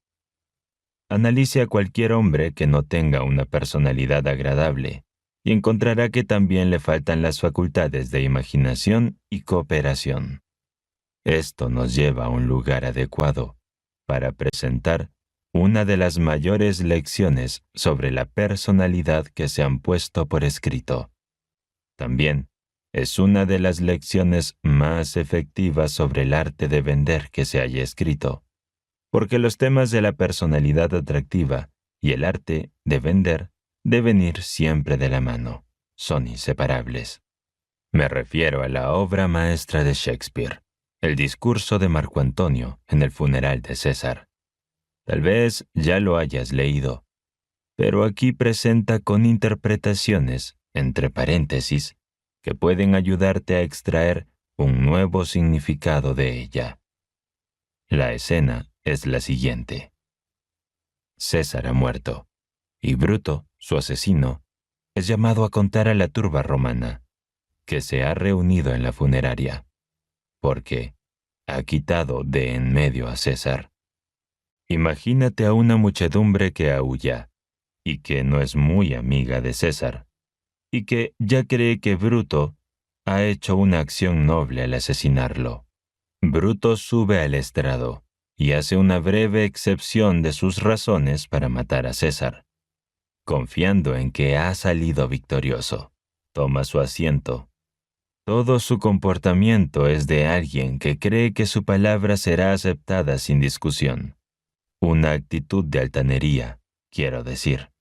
Analice a cualquier hombre que no tenga una personalidad agradable y encontrará que también le faltan las facultades de imaginación y cooperación. Esto nos lleva a un lugar adecuado para presentar una de las mayores lecciones sobre la personalidad que se han puesto por escrito. También es una de las lecciones más efectivas sobre el arte de vender que se haya escrito, porque los temas de la personalidad atractiva y el arte de vender deben ir siempre de la mano, son inseparables. Me refiero a la obra maestra de Shakespeare, el discurso de Marco Antonio en el funeral de César. Tal vez ya lo hayas leído, pero aquí presenta con interpretaciones, entre paréntesis, que pueden ayudarte a extraer un nuevo significado de ella. La escena es la siguiente. César ha muerto, y Bruto, su asesino, es llamado a contar a la turba romana. que se ha reunido en la funeraria, porque ha quitado de en medio a César. Imagínate a una muchedumbre que aúlla, y que no es muy amiga de César, y que ya cree que Bruto ha hecho una acción noble al asesinarlo. Bruto sube al estrado y hace una breve excepción de sus razones para matar a César, confiando en que ha salido victorioso. Toma su asiento. Todo su comportamiento es de alguien que cree que su palabra será aceptada sin discusión. Una actitud de altanería, quiero decir.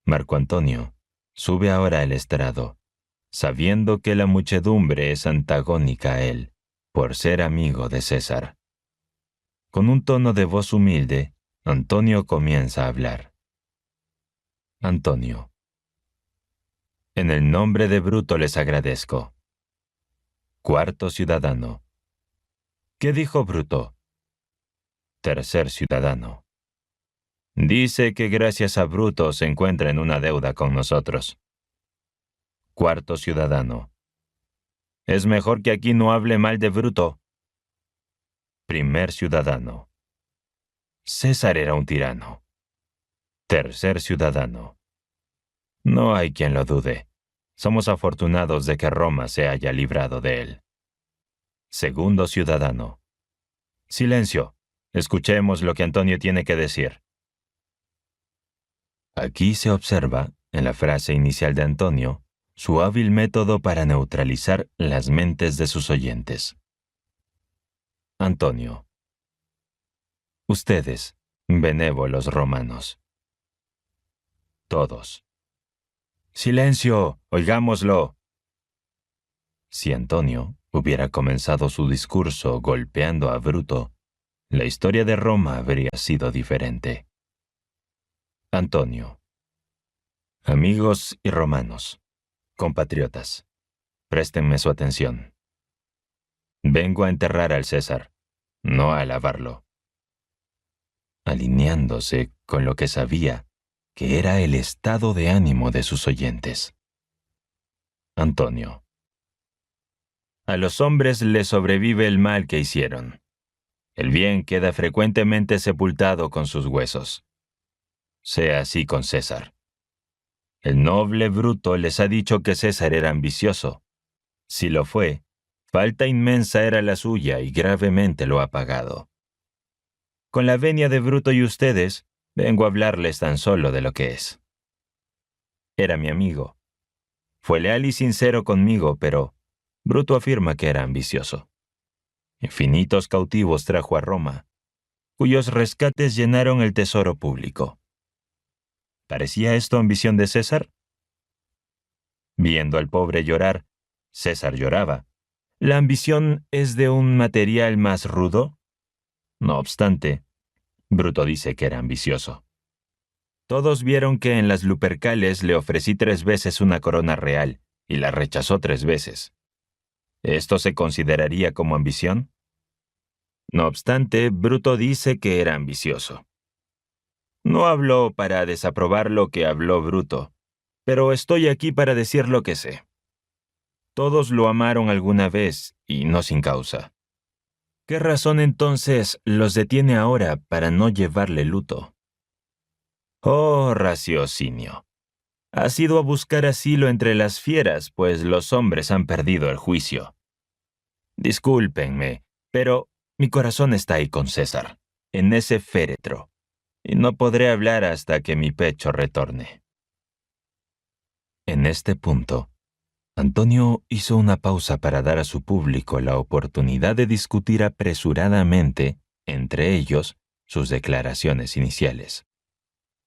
Marco Antonio sube ahora al estrado, sabiendo que la muchedumbre es antagónica a él, por ser amigo de César. Con un tono de voz humilde, Antonio comienza a hablar. Antonio: en el nombre de Bruto les agradezco. Cuarto ciudadano: ¿qué dijo Bruto? Tercer ciudadano: dice que gracias a Bruto se encuentra en una deuda con nosotros. Cuarto ciudadano: es mejor que aquí no hable mal de Bruto. Primer ciudadano: César era un tirano. Tercer ciudadano: no hay quien lo dude. Somos afortunados de que Roma se haya librado de él. Segundo ciudadano: silencio. Escuchemos lo que Antonio tiene que decir. Aquí se observa, en la frase inicial de Antonio, su hábil método para neutralizar las mentes de sus oyentes. Antonio: ustedes, benévolos romanos. Todos: ¡silencio! ¡Oigámoslo! Si Antonio hubiera comenzado su discurso golpeando a Bruto, la historia de Roma habría sido diferente. Antonio: amigos y romanos, compatriotas, préstenme su atención. Vengo a enterrar al César, no a alabarlo. Alineándose con lo que sabía que era el estado de ánimo de sus oyentes. Antonio: a los hombres les sobrevive el mal que hicieron. El bien queda frecuentemente sepultado con sus huesos. Sea así con César. El noble Bruto les ha dicho que César era ambicioso. Si lo fue, falta inmensa era la suya y gravemente lo ha pagado. Con la venia de Bruto y ustedes, vengo a hablarles tan solo de lo que es. Era mi amigo. Fue leal y sincero conmigo, pero Bruto afirma que era ambicioso. Infinitos cautivos trajo a Roma, cuyos rescates llenaron el tesoro público. ¿Parecía esto ambición de César? Viendo al pobre llorar, César lloraba. ¿La ambición es de un material más rudo? No obstante, Bruto dice que era ambicioso. Todos vieron que en las Lupercales le ofrecí 3 veces una corona real y la rechazó 3 veces. ¿Esto se consideraría como ambición? No obstante, Bruto dice que era ambicioso. No habló para desaprobar lo que habló Bruto, pero estoy aquí para decir lo que sé. Todos lo amaron alguna vez, y no sin causa. ¿Qué razón entonces los detiene ahora para no llevarle luto? Oh, raciocinio. Has ido a buscar asilo entre las fieras, pues los hombres han perdido el juicio. Discúlpenme, pero mi corazón está ahí con César, en ese féretro, y no podré hablar hasta que mi pecho retorne. En este punto, Antonio hizo una pausa para dar a su público la oportunidad de discutir apresuradamente, entre ellos, sus declaraciones iniciales.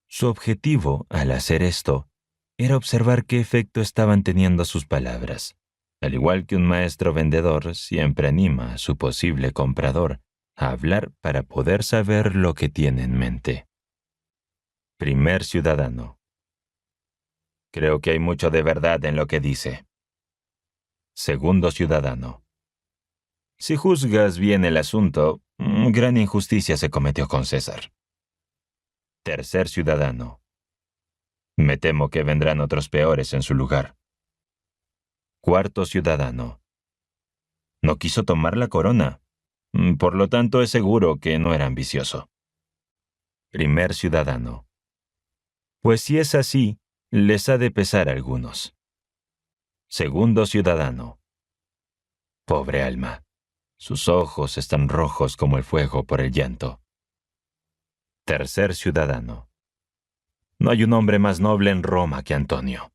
Su objetivo, al hacer esto, era observar qué efecto estaban teniendo sus palabras. Al igual que un maestro vendedor siempre anima a su posible comprador a hablar para poder saber lo que tiene en mente. Primer ciudadano: creo que hay mucho de verdad en lo que dice. Segundo ciudadano: si juzgas bien el asunto, gran injusticia se cometió con César. Tercer ciudadano: me temo que vendrán otros peores en su lugar. Cuarto ciudadano. No quiso tomar la corona. Por lo tanto, es seguro que no era ambicioso. Primer ciudadano. Pues si es así, les ha de pesar a algunos. Segundo ciudadano. Pobre alma. Sus ojos están rojos como el fuego por el llanto. Tercer ciudadano. No hay un hombre más noble en Roma que Antonio.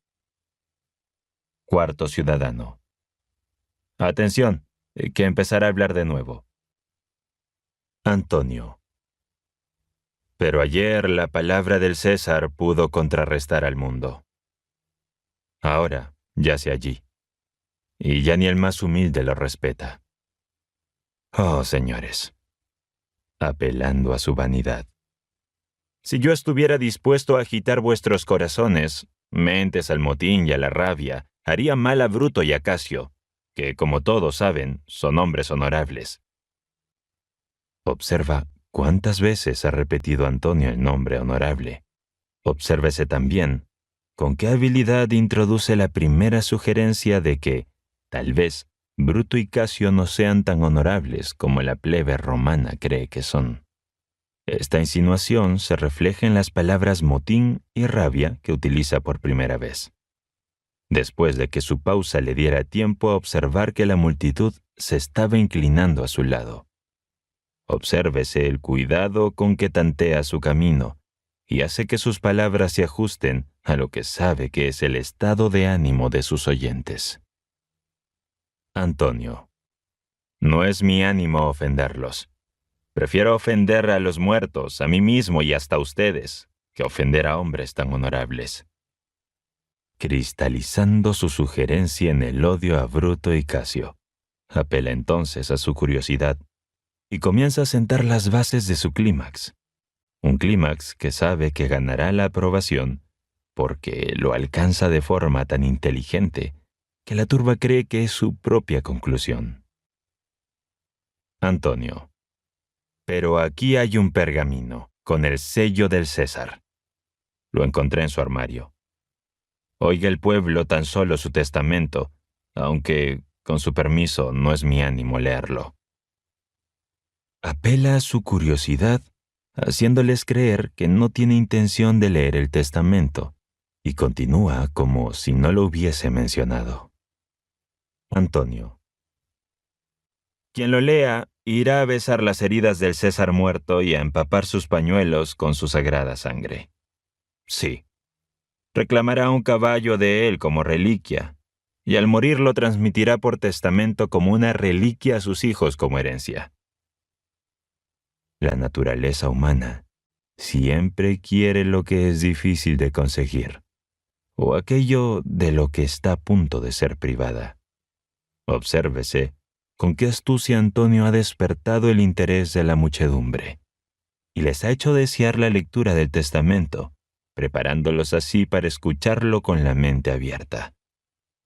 Cuarto ciudadano. Atención, que empezará a hablar de nuevo. Antonio. Pero ayer la palabra del César pudo contrarrestar al mundo. Ahora yace allí, y ya ni el más humilde lo respeta. Oh, señores, apelando a su vanidad. Si yo estuviera dispuesto a agitar vuestros corazones, mentes al motín y a la rabia, haría mal a Bruto y a Casio, que, como todos saben, son hombres honorables. Observa cuántas veces ha repetido Antonio el nombre honorable. Obsérvese también con qué habilidad introduce la primera sugerencia de que, tal vez, Bruto y Casio no sean tan honorables como la plebe romana cree que son. Esta insinuación se refleja en las palabras motín y rabia que utiliza por primera vez. Después de que su pausa le diera tiempo a observar que la multitud se estaba inclinando a su lado. Obsérvese el cuidado con que tantea su camino y hace que sus palabras se ajusten a lo que sabe que es el estado de ánimo de sus oyentes. Antonio. No es mi ánimo ofenderlos. Prefiero ofender a los muertos, a mí mismo y hasta a ustedes, que ofender a hombres tan honorables. Cristalizando su sugerencia en el odio a Bruto y Casio, apela entonces a su curiosidad y comienza a sentar las bases de su clímax. Un clímax que sabe que ganará la aprobación porque lo alcanza de forma tan inteligente que la turba cree que es su propia conclusión. Antonio. Pero aquí hay un pergamino con el sello del César. Lo encontré en su armario. Oiga el pueblo tan solo su testamento, aunque, con su permiso, no es mi ánimo leerlo. Apela a su curiosidad, haciéndoles creer que no tiene intención de leer el testamento, y continúa como si no lo hubiese mencionado. Antonio. Quien lo lea irá a besar las heridas del César muerto y a empapar sus pañuelos con su sagrada sangre. Sí. Reclamará un caballo de él como reliquia, y al morir lo transmitirá por testamento como una reliquia a sus hijos como herencia. La naturaleza humana siempre quiere lo que es difícil de conseguir, o aquello de lo que está a punto de ser privada. Obsérvese con qué astucia Antonio ha despertado el interés de la muchedumbre, y les ha hecho desear la lectura del testamento, preparándolos así para escucharlo con la mente abierta.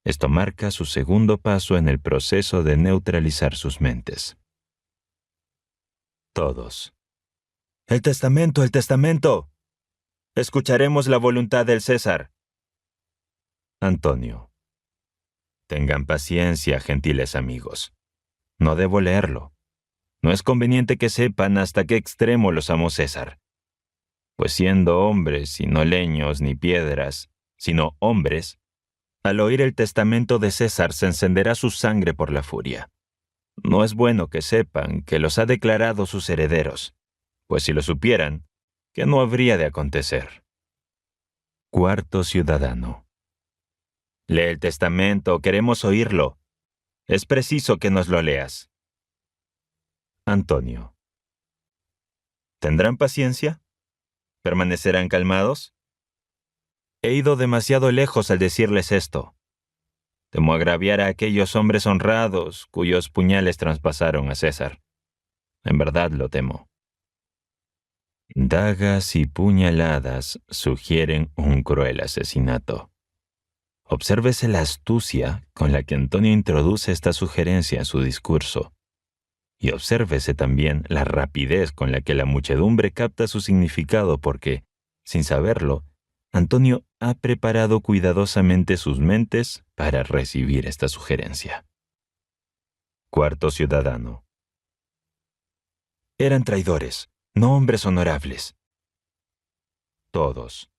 Esto marca su segundo paso en el proceso de neutralizar sus mentes. Todos. ¡El testamento, el testamento! Escucharemos la voluntad del César. Antonio. Tengan paciencia, gentiles amigos. No debo leerlo. No es conveniente que sepan hasta qué extremo los amó César. Pues siendo hombres y no leños ni piedras, sino hombres, al oír el testamento de César se encenderá su sangre por la furia. No es bueno que sepan que los ha declarado sus herederos, pues si lo supieran, ¿qué no habría de acontecer? Cuarto ciudadano. Lee el testamento, queremos oírlo. Es preciso que nos lo leas. Antonio. ¿Tendrán paciencia? ¿Permanecerán calmados? He ido demasiado lejos al decirles esto. Temo agraviar a aquellos hombres honrados cuyos puñales traspasaron a César. En verdad lo temo. Dagas y puñaladas sugieren un cruel asesinato. Obsérvese la astucia con la que Antonio introduce esta sugerencia en su discurso. Y obsérvese también la rapidez con la que la muchedumbre capta su significado porque, sin saberlo, Antonio ha preparado cuidadosamente sus mentes para recibir esta sugerencia. Cuarto ciudadano. Eran traidores, no hombres honorables. Todos.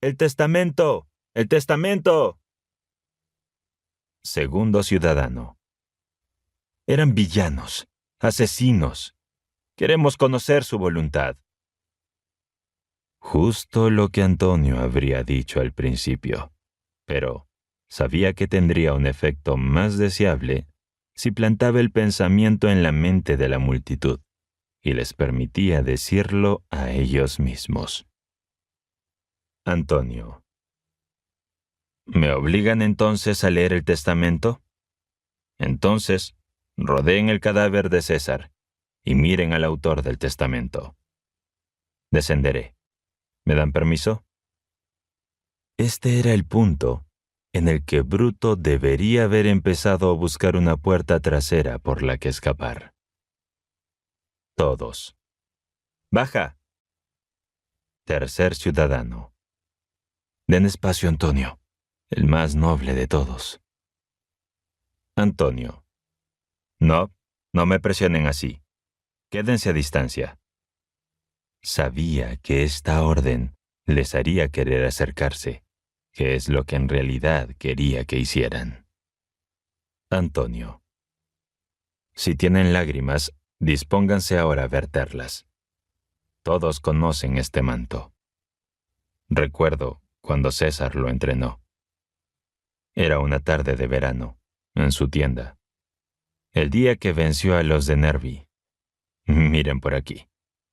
¡El testamento! ¡El testamento! Segundo ciudadano. Eran villanos, asesinos. Queremos conocer su voluntad. Justo lo que Antonio habría dicho al principio, pero sabía que tendría un efecto más deseable si plantaba el pensamiento en la mente de la multitud y les permitía decirlo a ellos mismos. Antonio. ¿Me obligan entonces a leer el testamento? Entonces, rodeen el cadáver de César y miren al autor del testamento. Descenderé. ¿Me dan permiso? Este era el punto en el que Bruto debería haber empezado a buscar una puerta trasera por la que escapar. Todos. ¡Baja! Tercer ciudadano. Den espacio, Antonio, el más noble de todos. Antonio. No, no me presionen así. Quédense a distancia. Sabía que esta orden les haría querer acercarse, que es lo que en realidad quería que hicieran. Antonio. Si tienen lágrimas, dispónganse ahora a verterlas. Todos conocen este manto. Recuerdo cuando César lo entrenó. Era una tarde de verano, en su tienda. El día que venció a los de Nervi. Miren por aquí.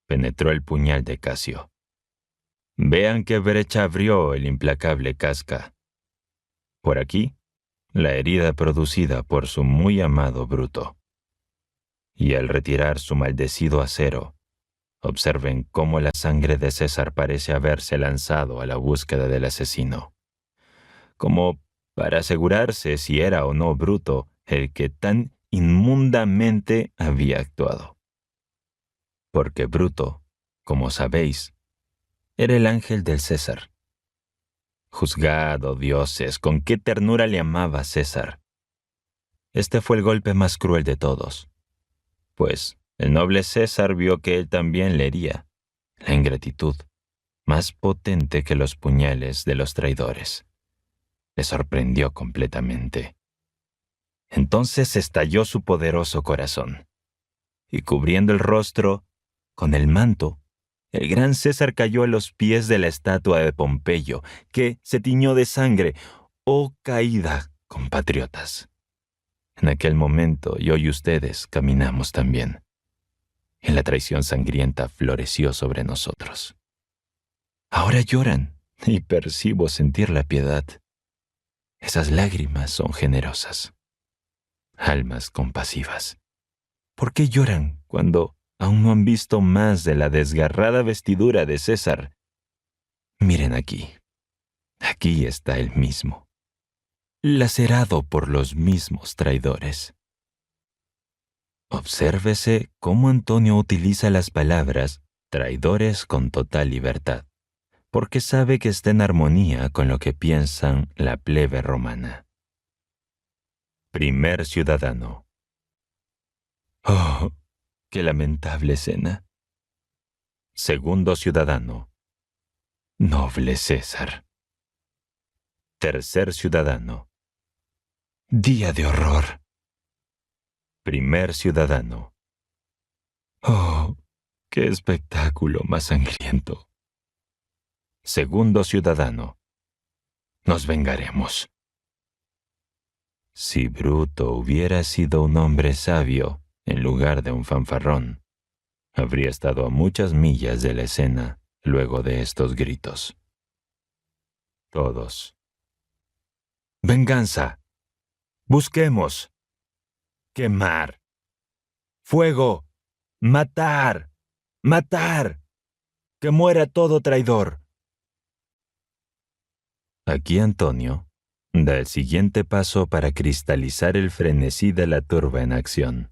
Penetró el puñal de Casio. Vean qué brecha abrió el implacable Casca. Por aquí, la herida producida por su muy amado Bruto. Y al retirar su maldecido acero, observen cómo la sangre de César parece haberse lanzado a la búsqueda del asesino. Como para asegurarse si era o no Bruto el que tan inmundamente había actuado. Porque Bruto, como sabéis, era el ángel del César. Juzgad, oh dioses, con qué ternura le amaba César. Este fue el golpe más cruel de todos, pues el noble César vio que él también le hería, la ingratitud, más potente que los puñales de los traidores. Le sorprendió completamente. Entonces estalló su poderoso corazón, y cubriendo el rostro con el manto, el gran César cayó a los pies de la estatua de Pompeyo, que se tiñó de sangre. ¡Oh caída, compatriotas! En aquel momento yo y ustedes caminamos también, y la traición sangrienta floreció sobre nosotros. Ahora lloran, y percibo sentir la piedad. Esas lágrimas son generosas, almas compasivas. ¿Por qué lloran cuando aún no han visto más de la desgarrada vestidura de César? Miren aquí. Aquí está el mismo, lacerado por los mismos traidores. Obsérvese cómo Antonio utiliza las palabras traidores con total libertad, porque sabe que está en armonía con lo que piensan la plebe romana. Primer ciudadano. ¡Oh, qué lamentable escena! Segundo ciudadano. Noble César. Tercer ciudadano. Día de horror. Primer ciudadano. ¡Oh, qué espectáculo más sangriento! Segundo ciudadano. Nos vengaremos. Si Bruto hubiera sido un hombre sabio en lugar de un fanfarrón, habría estado a muchas millas de la escena luego de estos gritos. Todos. ¡Venganza! ¡Busquemos! ¡Quemar! ¡Fuego! ¡Matar! ¡Matar! ¡Que muera todo traidor! Aquí Antonio da el siguiente paso para cristalizar el frenesí de la turba en acción.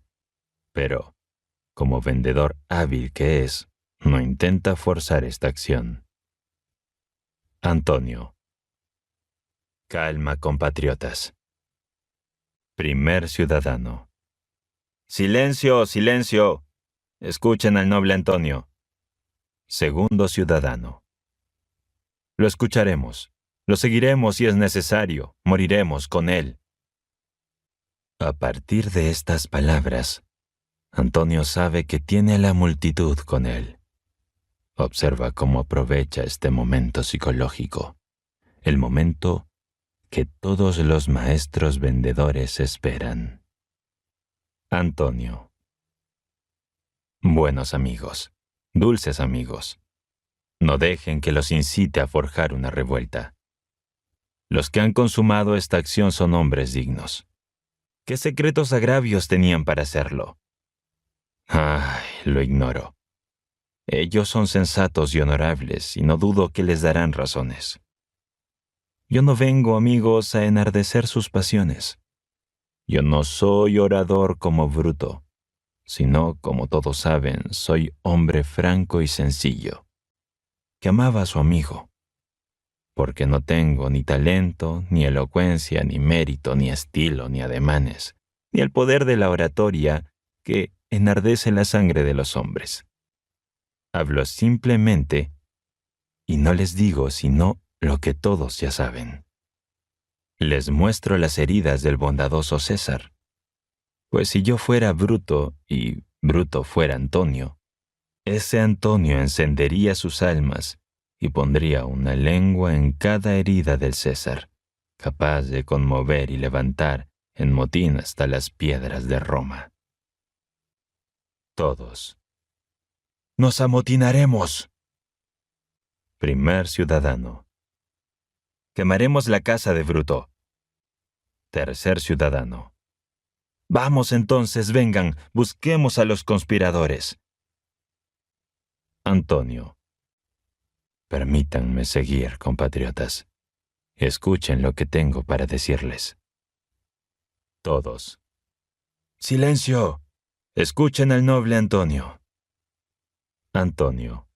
Pero, como vendedor hábil que es, no intenta forzar esta acción. Antonio. Calma, compatriotas. Primer ciudadano. Silencio, silencio. Escuchen al noble Antonio. Segundo ciudadano. Lo escucharemos. Lo seguiremos si es necesario. Moriremos con él. A partir de estas palabras, Antonio sabe que tiene a la multitud con él. Observa cómo aprovecha este momento psicológico, el momento que todos los maestros vendedores esperan. Antonio. Buenos amigos, dulces amigos, no dejen que los incite a forjar una revuelta. Los que han consumado esta acción son hombres dignos. ¿Qué secretos agravios tenían para hacerlo? Ay, lo ignoro. Ellos son sensatos y honorables y no dudo que les darán razones. Yo no vengo, amigos, a enardecer sus pasiones. Yo no soy orador como Bruto, sino, como todos saben, soy hombre franco y sencillo, que amaba a su amigo, porque no tengo ni talento, ni elocuencia, ni mérito, ni estilo, ni ademanes, ni el poder de la oratoria que enardece la sangre de los hombres. Hablo simplemente, y no les digo sino lo que todos ya saben. Les muestro las heridas del bondadoso César. Pues si yo fuera Bruto y Bruto fuera Antonio, ese Antonio encendería sus almas y pondría una lengua en cada herida del César, capaz de conmover y levantar en motín hasta las piedras de Roma. Todos. ¡Nos amotinaremos! Primer ciudadano. Quemaremos la casa de Bruto. Tercer ciudadano. Vamos entonces, vengan, busquemos a los conspiradores. Antonio. Permítanme seguir, compatriotas. Escuchen lo que tengo para decirles. Todos. ¡Silencio! Escuchen al noble Antonio. Antonio.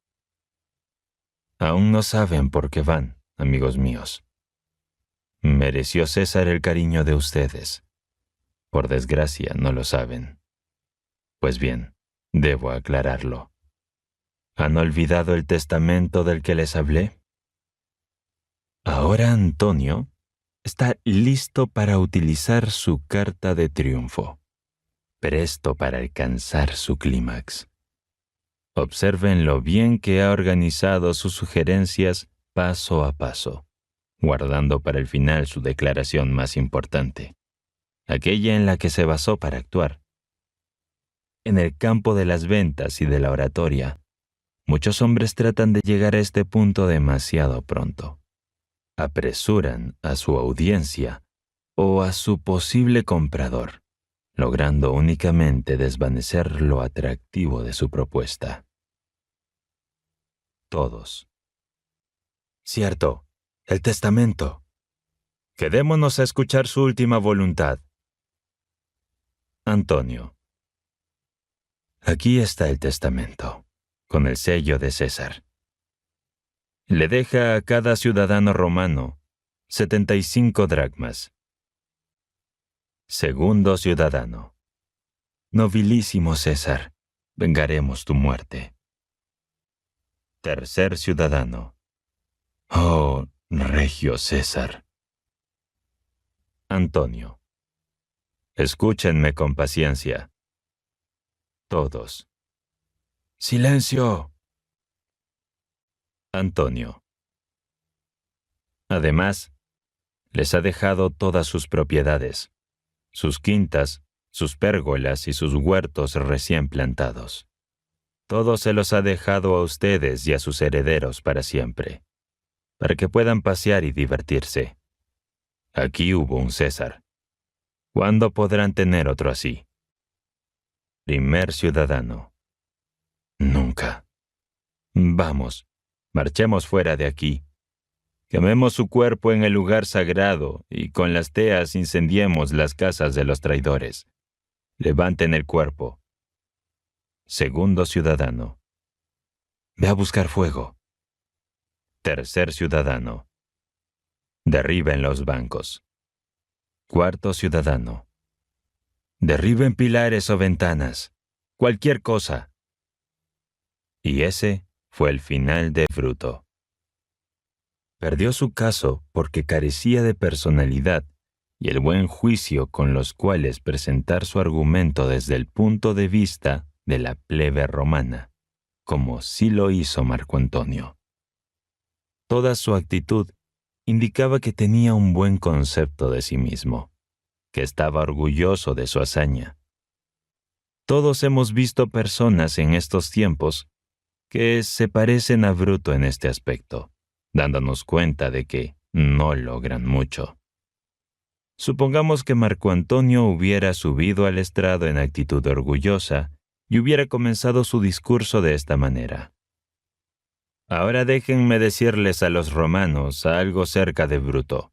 Aún no saben por qué van, amigos míos. Mereció César el cariño de ustedes. Por desgracia, no lo saben. Pues bien, debo aclararlo. ¿Han olvidado el testamento del que les hablé? Ahora Antonio está listo para utilizar su carta de triunfo, presto para alcanzar su clímax. Observen lo bien que ha organizado sus sugerencias paso a paso, guardando para el final su declaración más importante, aquella en la que se basó para actuar. En el campo de las ventas y de la oratoria, muchos hombres tratan de llegar a este punto demasiado pronto. Apresuran a su audiencia o a su posible comprador, logrando únicamente desvanecer lo atractivo de su propuesta. Todos. Cierto, el testamento. Quedémonos a escuchar su última voluntad. Antonio. Aquí está el testamento, con el sello de César. Le deja a cada ciudadano romano 75 dracmas. Segundo ciudadano. Nobilísimo César, vengaremos tu muerte. Tercer ciudadano. Oh, regio César. Antonio. Escúchenme con paciencia. Todos. ¡Silencio! Antonio. Además, les ha dejado todas sus propiedades, sus quintas, sus pérgolas y sus huertos recién plantados. Todo se los ha dejado a ustedes y a sus herederos para siempre, para que puedan pasear y divertirse. Aquí hubo un César. ¿Cuándo podrán tener otro así? Primer ciudadano. Nunca. Vamos, marchemos fuera de aquí. Quememos su cuerpo en el lugar sagrado y con las teas incendiemos las casas de los traidores. Levanten el cuerpo. Segundo ciudadano. Ve a buscar fuego. Tercer ciudadano. Derriben los bancos. Cuarto ciudadano. Derriben pilares o ventanas. Cualquier cosa. Y ese fue el final de Bruto. Perdió su caso porque carecía de personalidad y el buen juicio con los cuales presentar su argumento desde el punto de vista de la plebe romana, como sí lo hizo Marco Antonio. Toda su actitud indicaba que tenía un buen concepto de sí mismo, que estaba orgulloso de su hazaña. Todos hemos visto personas en estos tiempos que se parecen a Bruto en este aspecto, dándonos cuenta de que no logran mucho. Supongamos que Marco Antonio hubiera subido al estrado en actitud orgullosa y hubiera comenzado su discurso de esta manera. Ahora déjenme decirles a los romanos algo cerca de Bruto.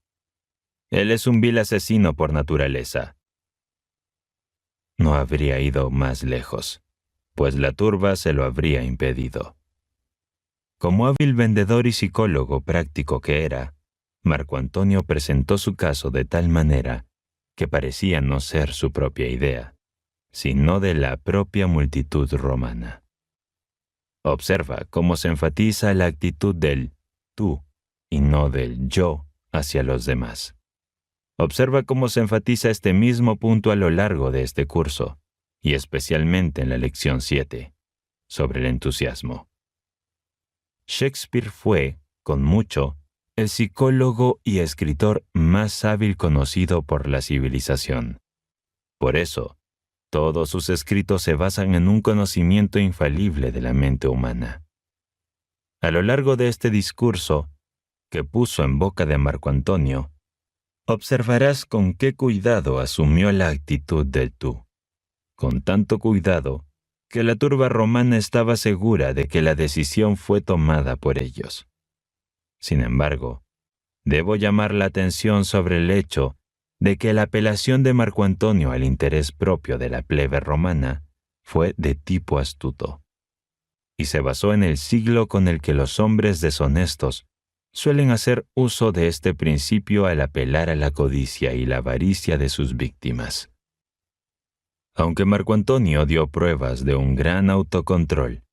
Él es un vil asesino por naturaleza. No habría ido más lejos, pues la turba se lo habría impedido. Como hábil vendedor y psicólogo práctico que era, Marco Antonio presentó su caso de tal manera que parecía no ser su propia idea, sino de la propia multitud romana. Observa cómo se enfatiza la actitud del tú y no del yo hacia los demás. Observa cómo se enfatiza este mismo punto a lo largo de este curso, y especialmente en la lección 7, sobre el entusiasmo. Shakespeare fue, con mucho, el psicólogo y escritor más hábil conocido por la civilización. Por eso, todos sus escritos se basan en un conocimiento infalible de la mente humana. A lo largo de este discurso, que puso en boca de Marco Antonio, observarás con qué cuidado asumió la actitud del tú. Con tanto cuidado que la turba romana estaba segura de que la decisión fue tomada por ellos. Sin embargo, debo llamar la atención sobre el hecho de que la apelación de Marco Antonio al interés propio de la plebe romana fue de tipo astuto, y se basó en el siglo con el que los hombres deshonestos suelen hacer uso de este principio al apelar a la codicia y la avaricia de sus víctimas. Aunque Marco Antonio dio pruebas de un gran autocontrol,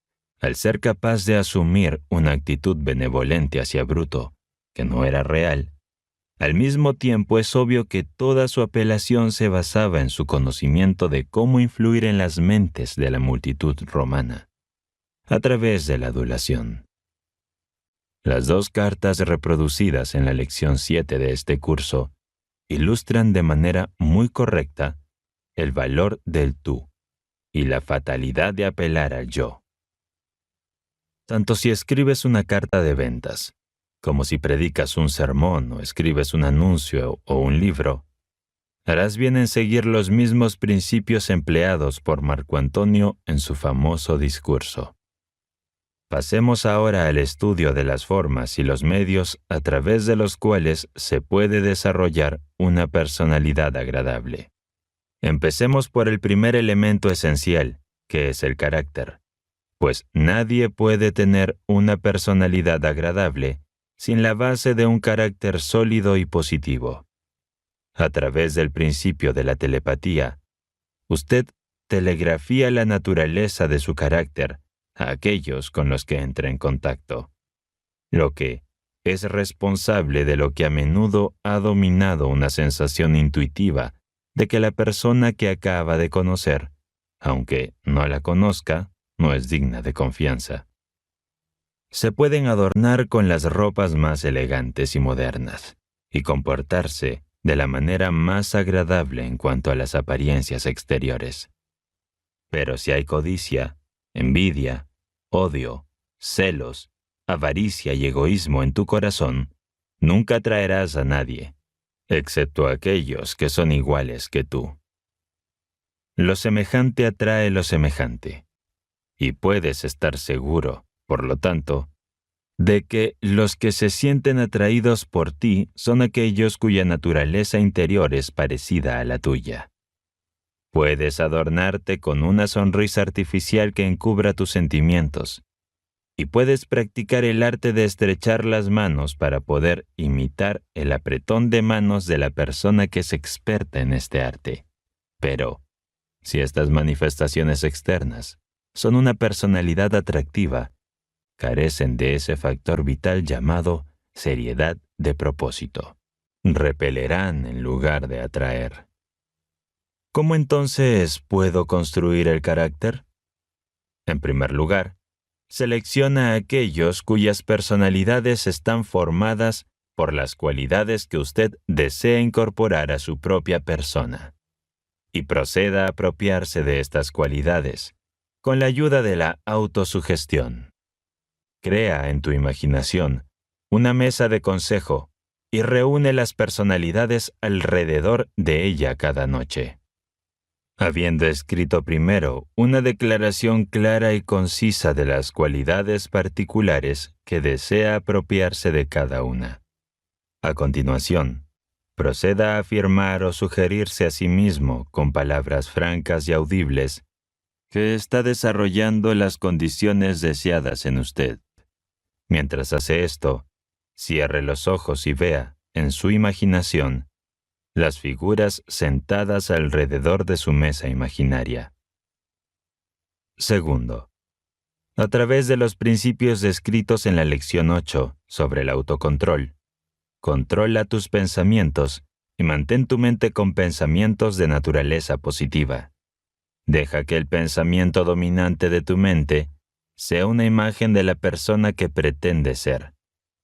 al ser capaz de asumir una actitud benevolente hacia Bruto, que no era real, al mismo tiempo es obvio que toda su apelación se basaba en su conocimiento de cómo influir en las mentes de la multitud romana, a través de la adulación. Las dos cartas reproducidas en la lección 7 de este curso ilustran de manera muy correcta el valor del tú y la fatalidad de apelar al yo. Tanto si escribes una carta de ventas, como si predicas un sermón o escribes un anuncio o un libro, harás bien en seguir los mismos principios empleados por Marco Antonio en su famoso discurso. Pasemos ahora al estudio de las formas y los medios a través de los cuales se puede desarrollar una personalidad agradable. Empecemos por el primer elemento esencial, que es el carácter, pues nadie puede tener una personalidad agradable sin la base de un carácter sólido y positivo. A través del principio de la telepatía, usted telegrafía la naturaleza de su carácter a aquellos con los que entra en contacto, lo que es responsable de lo que a menudo ha dominado una sensación intuitiva de que la persona que acaba de conocer, aunque no la conozca, no es digna de confianza. Se pueden adornar con las ropas más elegantes y modernas, y comportarse de la manera más agradable en cuanto a las apariencias exteriores. Pero si hay codicia, envidia, odio, celos, avaricia y egoísmo en tu corazón, nunca atraerás a nadie, excepto a aquellos que son iguales que tú. Lo semejante atrae lo semejante, y puedes estar seguro, por lo tanto, de que los que se sienten atraídos por ti son aquellos cuya naturaleza interior es parecida a la tuya. Puedes adornarte con una sonrisa artificial que encubra tus sentimientos, y puedes practicar el arte de estrechar las manos para poder imitar el apretón de manos de la persona que es experta en este arte. Pero, si estas manifestaciones externas son una personalidad atractiva, carecen de ese factor vital llamado seriedad de propósito. Repelerán en lugar de atraer. ¿Cómo entonces puedo construir el carácter? En primer lugar, selecciona a aquellos cuyas personalidades están formadas por las cualidades que usted desea incorporar a su propia persona, y proceda a apropiarse de estas cualidades con la ayuda de la autosugestión. Crea en tu imaginación una mesa de consejo y reúne las personalidades alrededor de ella cada noche. Habiendo escrito primero una declaración clara y concisa de las cualidades particulares que desea apropiarse de cada una. A continuación, proceda a afirmar o sugerirse a sí mismo con palabras francas y audibles que está desarrollando las condiciones deseadas en usted. Mientras hace esto, cierre los ojos y vea, en su imaginación, las figuras sentadas alrededor de su mesa imaginaria. Segundo, a través de los principios descritos en la lección 8 sobre el autocontrol, controla tus pensamientos y mantén tu mente con pensamientos de naturaleza positiva. Deja que el pensamiento dominante de tu mente sea una imagen de la persona que pretendes ser,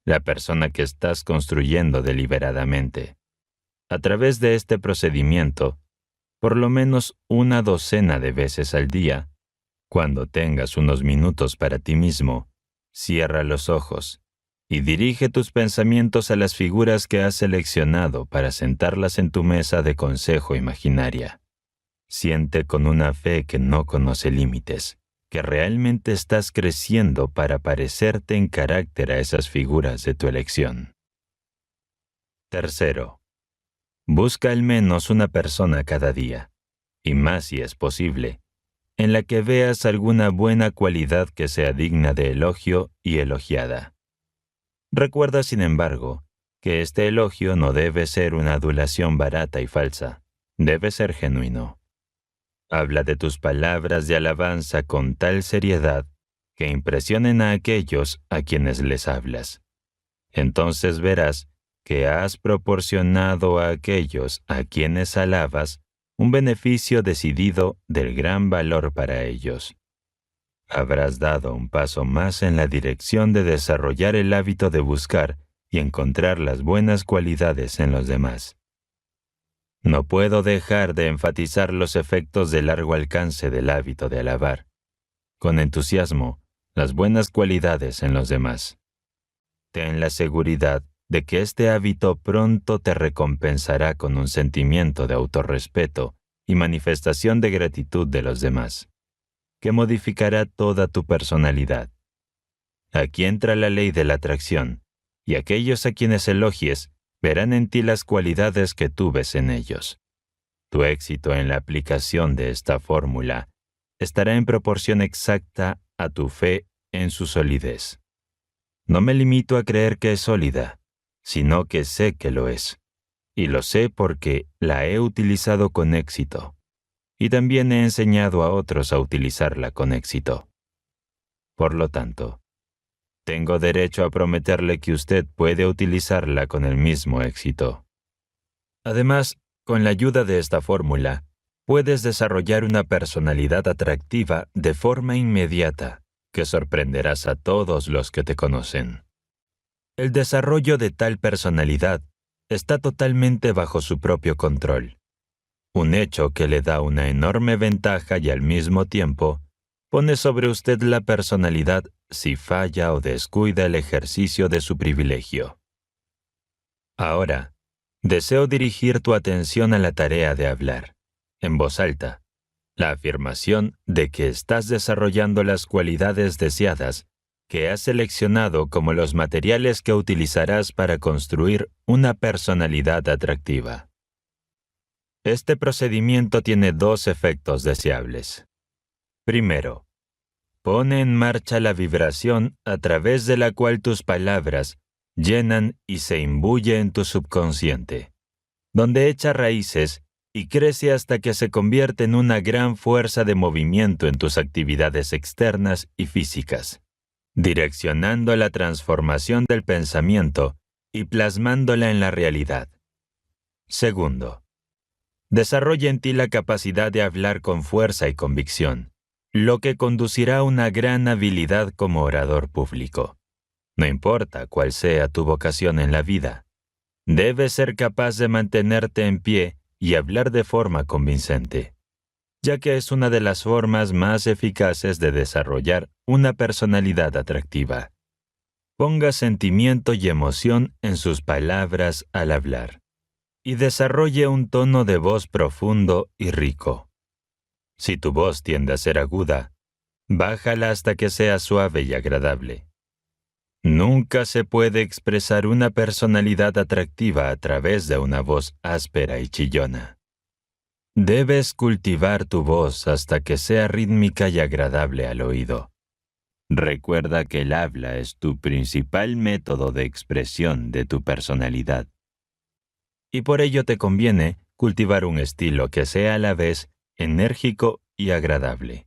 la persona que estás construyendo deliberadamente. A través de este procedimiento, por lo menos una docena de veces al día, cuando tengas unos minutos para ti mismo, cierra los ojos y dirige tus pensamientos a las figuras que has seleccionado para sentarlas en tu mesa de consejo imaginaria. Siente con una fe que no conoce límites, que realmente estás creciendo para parecerte en carácter a esas figuras de tu elección. Tercero, busca al menos una persona cada día, y más si es posible, en la que veas alguna buena cualidad que sea digna de elogio y elogiada. Recuerda, sin embargo, que este elogio no debe ser una adulación barata y falsa, debe ser genuino. Habla de tus palabras de alabanza con tal seriedad que impresionen a aquellos a quienes les hablas. Entonces verás que has proporcionado a aquellos a quienes alabas un beneficio decidido del gran valor para ellos. Habrás dado un paso más en la dirección de desarrollar el hábito de buscar y encontrar las buenas cualidades en los demás. No puedo dejar de enfatizar los efectos de largo alcance del hábito de alabar, con entusiasmo, las buenas cualidades en los demás. Ten la seguridad de que este hábito pronto te recompensará con un sentimiento de autorrespeto y manifestación de gratitud de los demás, que modificará toda tu personalidad. Aquí entra la ley de la atracción, y aquellos a quienes elogies verán en ti las cualidades que tú ves en ellos. Tu éxito en la aplicación de esta fórmula estará en proporción exacta a tu fe en su solidez. No me limito a creer que es sólida, sino que sé que lo es. Y lo sé porque la he utilizado con éxito. Y también he enseñado a otros a utilizarla con éxito. Por lo tanto, tengo derecho a prometerle que usted puede utilizarla con el mismo éxito. Además, con la ayuda de esta fórmula, puedes desarrollar una personalidad atractiva de forma inmediata, que sorprenderás a todos los que te conocen. El desarrollo de tal personalidad está totalmente bajo su propio control, un hecho que le da una enorme ventaja y al mismo tiempo pone sobre usted la personalidad si falla o descuida el ejercicio de su privilegio. Ahora, deseo dirigir tu atención a la tarea de hablar, en voz alta, la afirmación de que estás desarrollando las cualidades deseadas que has seleccionado como los materiales que utilizarás para construir una personalidad atractiva. Este procedimiento tiene dos efectos deseables. Primero, pone en marcha la vibración a través de la cual tus palabras llenan y se imbuye en tu subconsciente, donde echa raíces y crece hasta que se convierte en una gran fuerza de movimiento en tus actividades externas y físicas, direccionando la transformación del pensamiento y plasmándola en la realidad. Segundo, desarrolla en ti la capacidad de hablar con fuerza y convicción, lo que conducirá a una gran habilidad como orador público. No importa cuál sea tu vocación en la vida, debes ser capaz de mantenerte en pie y hablar de forma convincente, ya que es una de las formas más eficaces de desarrollar una personalidad atractiva. Ponga sentimiento y emoción en sus palabras al hablar, y desarrolle un tono de voz profundo y rico. Si tu voz tiende a ser aguda, bájala hasta que sea suave y agradable. Nunca se puede expresar una personalidad atractiva a través de una voz áspera y chillona. Debes cultivar tu voz hasta que sea rítmica y agradable al oído. Recuerda que el habla es tu principal método de expresión de tu personalidad. Y por ello te conviene cultivar un estilo que sea a la vez enérgico y agradable.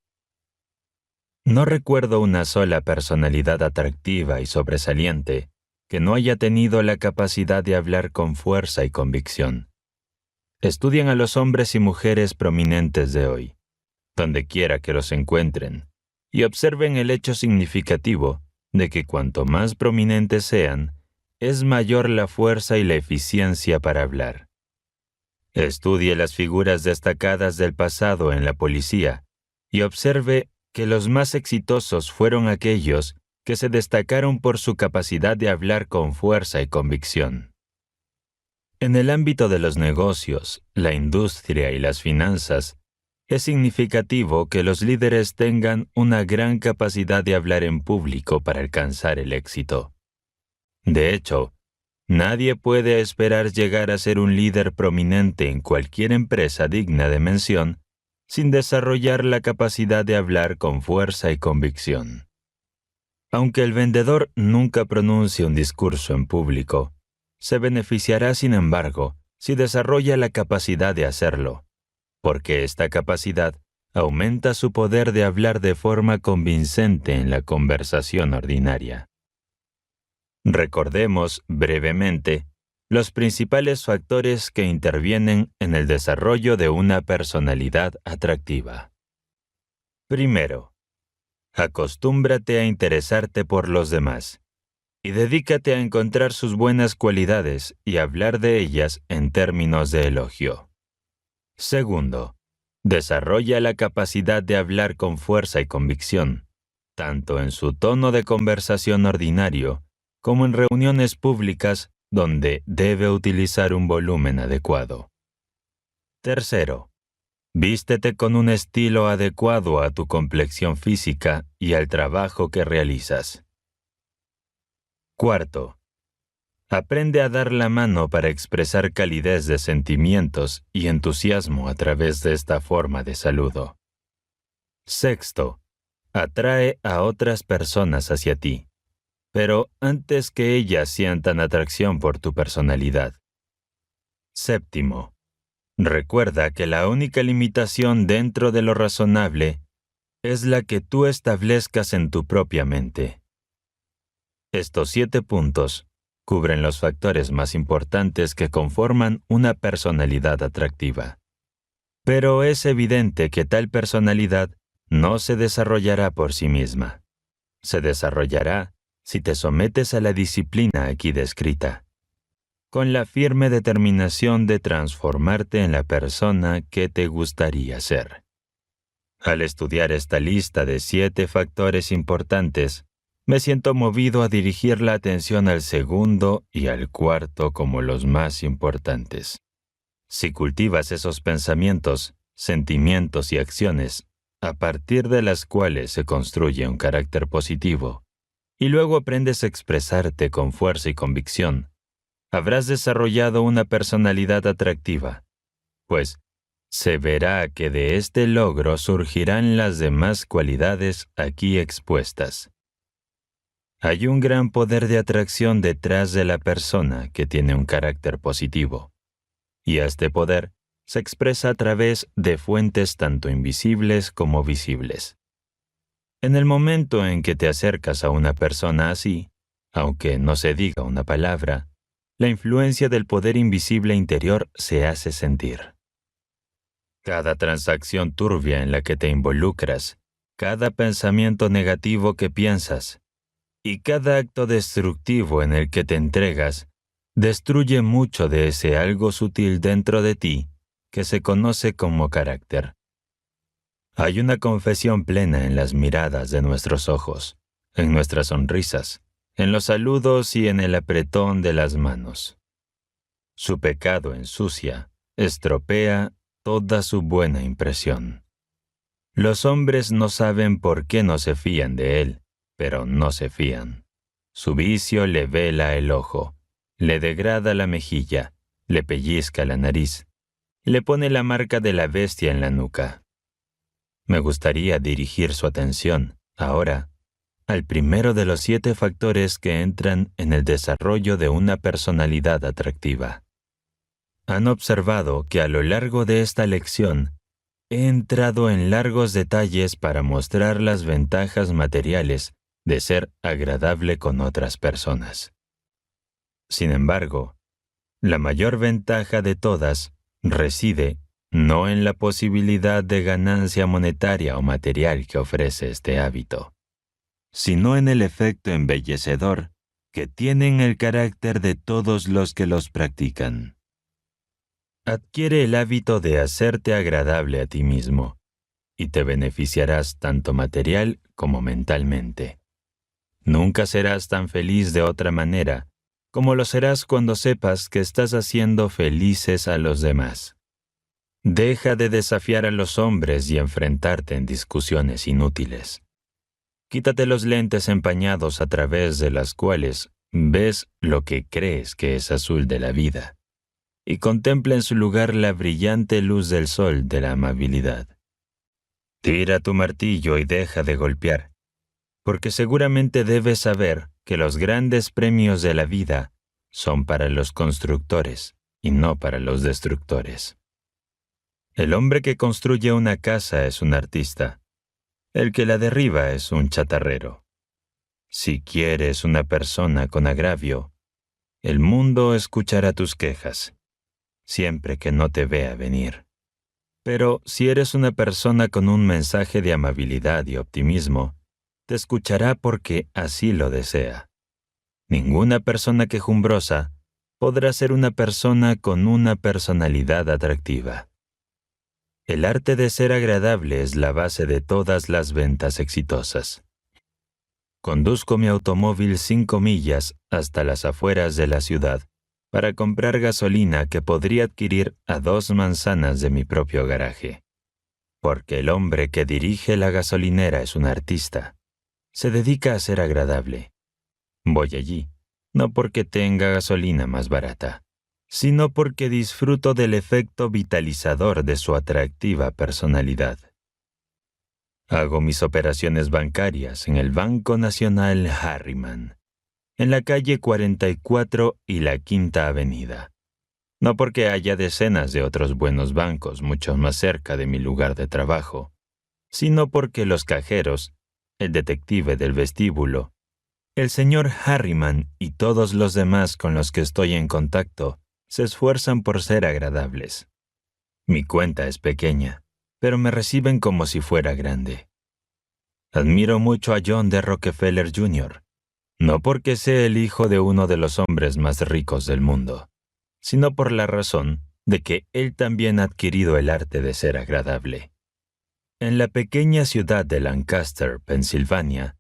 No recuerdo una sola personalidad atractiva y sobresaliente que no haya tenido la capacidad de hablar con fuerza y convicción. Estudien a los hombres y mujeres prominentes de hoy, donde quiera que los encuentren, y observen el hecho significativo de que cuanto más prominentes sean, es mayor la fuerza y la eficiencia para hablar. Estudie las figuras destacadas del pasado en la policía y observe que los más exitosos fueron aquellos que se destacaron por su capacidad de hablar con fuerza y convicción. En el ámbito de los negocios, la industria y las finanzas, es significativo que los líderes tengan una gran capacidad de hablar en público para alcanzar el éxito. De hecho, nadie puede esperar llegar a ser un líder prominente en cualquier empresa digna de mención sin desarrollar la capacidad de hablar con fuerza y convicción. Aunque el vendedor nunca pronuncie un discurso en público, se beneficiará, sin embargo, si desarrolla la capacidad de hacerlo, porque esta capacidad aumenta su poder de hablar de forma convincente en la conversación ordinaria. Recordemos brevemente los principales factores que intervienen en el desarrollo de una personalidad atractiva. Primero, acostúmbrate a interesarte por los demás y dedícate a encontrar sus buenas cualidades y hablar de ellas en términos de elogio. Segundo, desarrolla la capacidad de hablar con fuerza y convicción, tanto en su tono de conversación ordinario como en reuniones públicas donde debe utilizar un volumen adecuado. Tercero, vístete con un estilo adecuado a tu complexión física y al trabajo que realizas. Cuarto, aprende a dar la mano para expresar calidez de sentimientos y entusiasmo a través de esta forma de saludo. Sexto, atrae a otras personas hacia ti, pero antes que ellas sientan atracción por tu personalidad. Séptimo, recuerda que la única limitación dentro de lo razonable es la que tú establezcas en tu propia mente. Estos 7 puntos cubren los factores más importantes que conforman una personalidad atractiva. Pero es evidente que tal personalidad no se desarrollará por sí misma. Se desarrollará si te sometes a la disciplina aquí descrita, con la firme determinación de transformarte en la persona que te gustaría ser. Al estudiar esta lista de 7 factores importantes, me siento movido a dirigir la atención al segundo y al cuarto como los más importantes. Si cultivas esos pensamientos, sentimientos y acciones, a partir de las cuales se construye un carácter positivo, y luego aprendes a expresarte con fuerza y convicción, habrás desarrollado una personalidad atractiva, pues se verá que de este logro surgirán las demás cualidades aquí expuestas. Hay un gran poder de atracción detrás de la persona que tiene un carácter positivo, y este poder se expresa a través de fuentes tanto invisibles como visibles. En el momento en que te acercas a una persona así, aunque no se diga una palabra, la influencia del poder invisible interior se hace sentir. Cada transacción turbia en la que te involucras, cada pensamiento negativo que piensas y cada acto destructivo en el que te entregas, destruye mucho de ese algo sutil dentro de ti que se conoce como carácter. Hay una confesión plena en las miradas de nuestros ojos, en nuestras sonrisas, en los saludos y en el apretón de las manos. Su pecado ensucia, estropea toda su buena impresión. Los hombres no saben por qué no se fían de él, pero no se fían. Su vicio le vela el ojo, le degrada la mejilla, le pellizca la nariz, le pone la marca de la bestia en la nuca. Me gustaría dirigir su atención, ahora, al primero de los 7 factores que entran en el desarrollo de una personalidad atractiva. Han observado que a lo largo de esta lección he entrado en largos detalles para mostrar las ventajas materiales de ser agradable con otras personas. Sin embargo, la mayor ventaja de todas reside no en la posibilidad de ganancia monetaria o material que ofrece este hábito, sino en el efecto embellecedor que tienen el carácter de todos los que los practican. Adquiere el hábito de hacerte agradable a ti mismo, y te beneficiarás tanto material como mentalmente. Nunca serás tan feliz de otra manera como lo serás cuando sepas que estás haciendo felices a los demás. Deja de desafiar a los hombres y enfrentarte en discusiones inútiles. Quítate los lentes empañados a través de las cuales ves lo que crees que es azul de la vida, y contempla en su lugar la brillante luz del sol de la amabilidad. Tira tu martillo y deja de golpear, porque seguramente debes saber que los grandes premios de la vida son para los constructores y no para los destructores. El hombre que construye una casa es un artista. El que la derriba es un chatarrero. Si quieres una persona con agravio, el mundo escuchará tus quejas, siempre que no te vea venir. Pero si eres una persona con un mensaje de amabilidad y optimismo, te escuchará porque así lo desea. Ninguna persona quejumbrosa podrá ser una persona con una personalidad atractiva. El arte de ser agradable es la base de todas las ventas exitosas. Conduzco mi automóvil 5 millas hasta las afueras de la ciudad para comprar gasolina que podría adquirir a 2 manzanas de mi propio garaje. Porque el hombre que dirige la gasolinera es un artista. Se dedica a ser agradable. Voy allí, no porque tenga gasolina más barata, sino porque disfruto del efecto vitalizador de su atractiva personalidad. Hago mis operaciones bancarias en el Banco Nacional Harriman, en la calle 44 y la Quinta Avenida. No porque haya decenas de otros buenos bancos mucho más cerca de mi lugar de trabajo, sino porque los cajeros, el detective del vestíbulo, el señor Harriman y todos los demás con los que estoy en contacto se esfuerzan por ser agradables. Mi cuenta es pequeña, pero me reciben como si fuera grande. Admiro mucho a John D. Rockefeller Jr., no porque sea el hijo de uno de los hombres más ricos del mundo, sino por la razón de que él también ha adquirido el arte de ser agradable. En la pequeña ciudad de Lancaster, Pensilvania,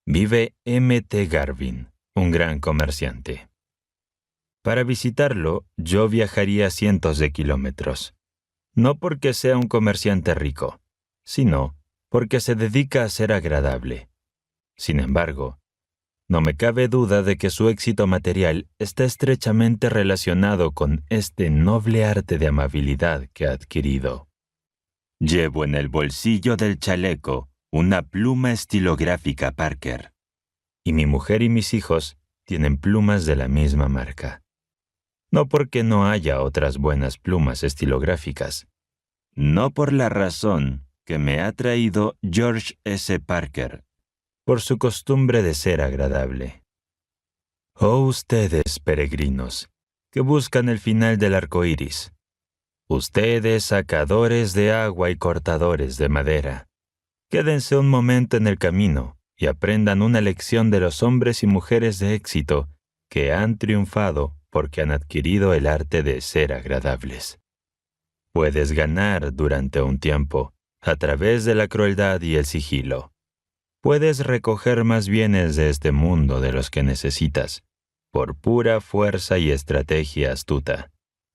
vive M. T. Garvin, un gran comerciante. Para visitarlo, yo viajaría cientos de kilómetros, no porque sea un comerciante rico, sino porque se dedica a ser agradable. Sin embargo, no me cabe duda de que su éxito material está estrechamente relacionado con este noble arte de amabilidad que ha adquirido. Llevo en el bolsillo del chaleco una pluma estilográfica Parker. Y mi mujer y mis hijos tienen plumas de la misma marca. No porque no haya otras buenas plumas estilográficas. No por la razón que me ha traído George S. Parker, por su costumbre de ser agradable. Oh ustedes, peregrinos, que buscan el final del arco iris. Ustedes, sacadores de agua y cortadores de madera. Quédense un momento en el camino y aprendan una lección de los hombres y mujeres de éxito que han triunfado porque han adquirido el arte de ser agradables. Puedes ganar durante un tiempo a través de la crueldad y el sigilo. Puedes recoger más bienes de este mundo de los que necesitas, por pura fuerza y estrategia astuta,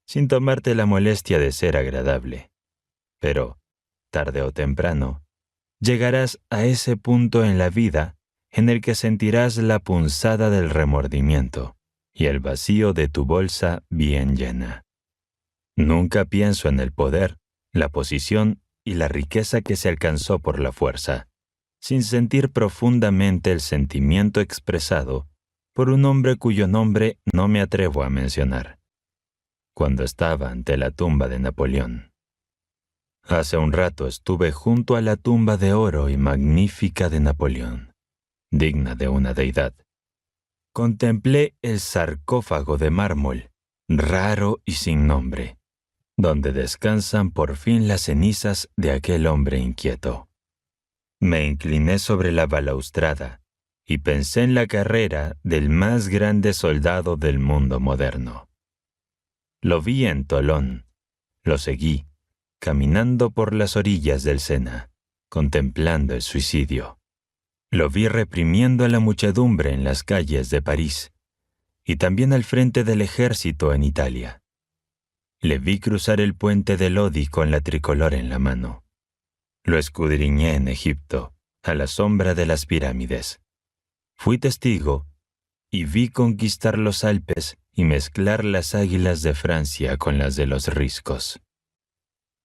sin tomarte la molestia de ser agradable. Pero, tarde o temprano, llegarás a ese punto en la vida en el que sentirás la punzada del remordimiento y el vacío de tu bolsa bien llena. Nunca pienso en el poder, la posición y la riqueza que se alcanzó por la fuerza, sin sentir profundamente el sentimiento expresado por un hombre cuyo nombre no me atrevo a mencionar, cuando estaba ante la tumba de Napoleón. Hace un rato estuve junto a la tumba de oro y magnífica de Napoleón, digna de una deidad. Contemplé el sarcófago de mármol, raro y sin nombre, donde descansan por fin las cenizas de aquel hombre inquieto. Me incliné sobre la balaustrada y pensé en la carrera del más grande soldado del mundo moderno. Lo vi en Tolón, lo seguí, caminando por las orillas del Sena, contemplando el suicidio. Lo vi reprimiendo a la muchedumbre en las calles de París y también al frente del ejército en Italia. Le vi cruzar el puente de Lodi con la tricolor en la mano. Lo escudriñé en Egipto, a la sombra de las pirámides. Fui testigo y vi conquistar los Alpes y mezclar las águilas de Francia con las de los riscos.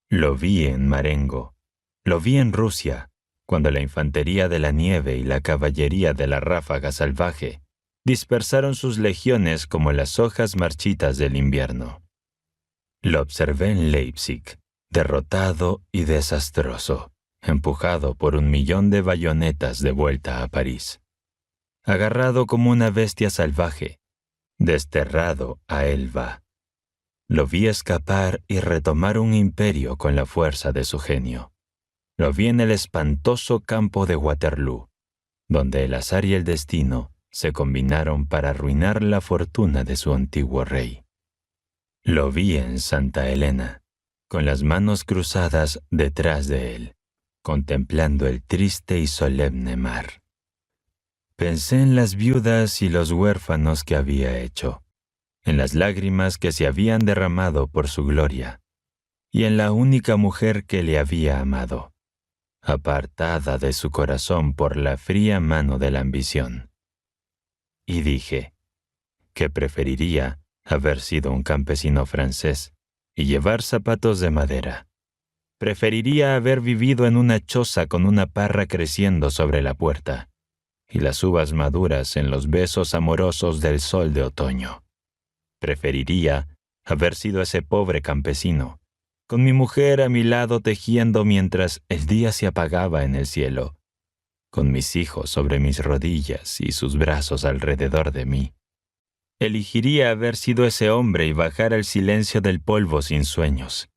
Lo vi en Marengo, lo vi en Rusia, cuando la infantería de la nieve y la caballería de la ráfaga salvaje dispersaron sus legiones como las hojas marchitas del invierno. Lo observé en Leipzig, derrotado y desastroso, empujado por 1.000.000 de bayonetas de vuelta a París. Agarrado como una bestia salvaje, desterrado a Elba. Lo vi escapar y retomar un imperio con la fuerza de su genio. Lo vi en el espantoso campo de Waterloo, donde el azar y el destino se combinaron para arruinar la fortuna de su antiguo rey. Lo vi en Santa Elena, con las manos cruzadas detrás de él, contemplando el triste y solemne mar. Pensé en las viudas y los huérfanos que había hecho, en las lágrimas que se habían derramado por su gloria, y en la única mujer que le había amado, apartada de su corazón por la fría mano de la ambición. Y dije que preferiría haber sido un campesino francés y llevar zapatos de madera. Preferiría haber vivido en una choza con una parra creciendo sobre la puerta y las uvas maduras en los besos amorosos del sol de otoño. Preferiría haber sido ese pobre campesino, con mi mujer a mi lado tejiendo mientras el día se apagaba en el cielo, con mis hijos sobre mis rodillas y sus brazos alrededor de mí. Elegiría haber sido ese hombre y bajar al silencio del polvo sin sueños,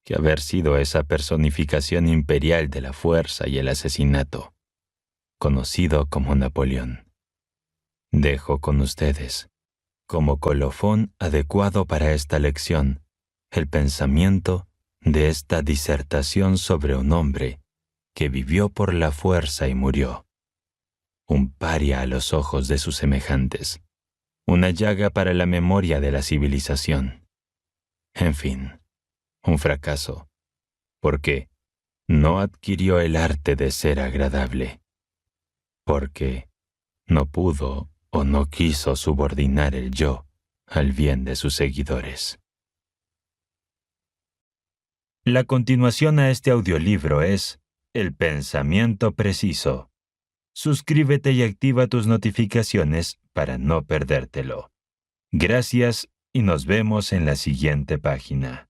que haber sido esa personificación imperial de la fuerza y el asesinato, conocido como Napoleón. Dejo con ustedes, como colofón adecuado para esta lección, el pensamiento de esta disertación sobre un hombre que vivió por la fuerza y murió, un paria a los ojos de sus semejantes, una llaga para la memoria de la civilización. En fin, un fracaso, porque no adquirió el arte de ser agradable, porque no pudo o no quiso subordinar el yo al bien de sus seguidores. La continuación a este audiolibro es El pensamiento preciso. Suscríbete y activa tus notificaciones para no perdértelo. Gracias y nos vemos en la siguiente página.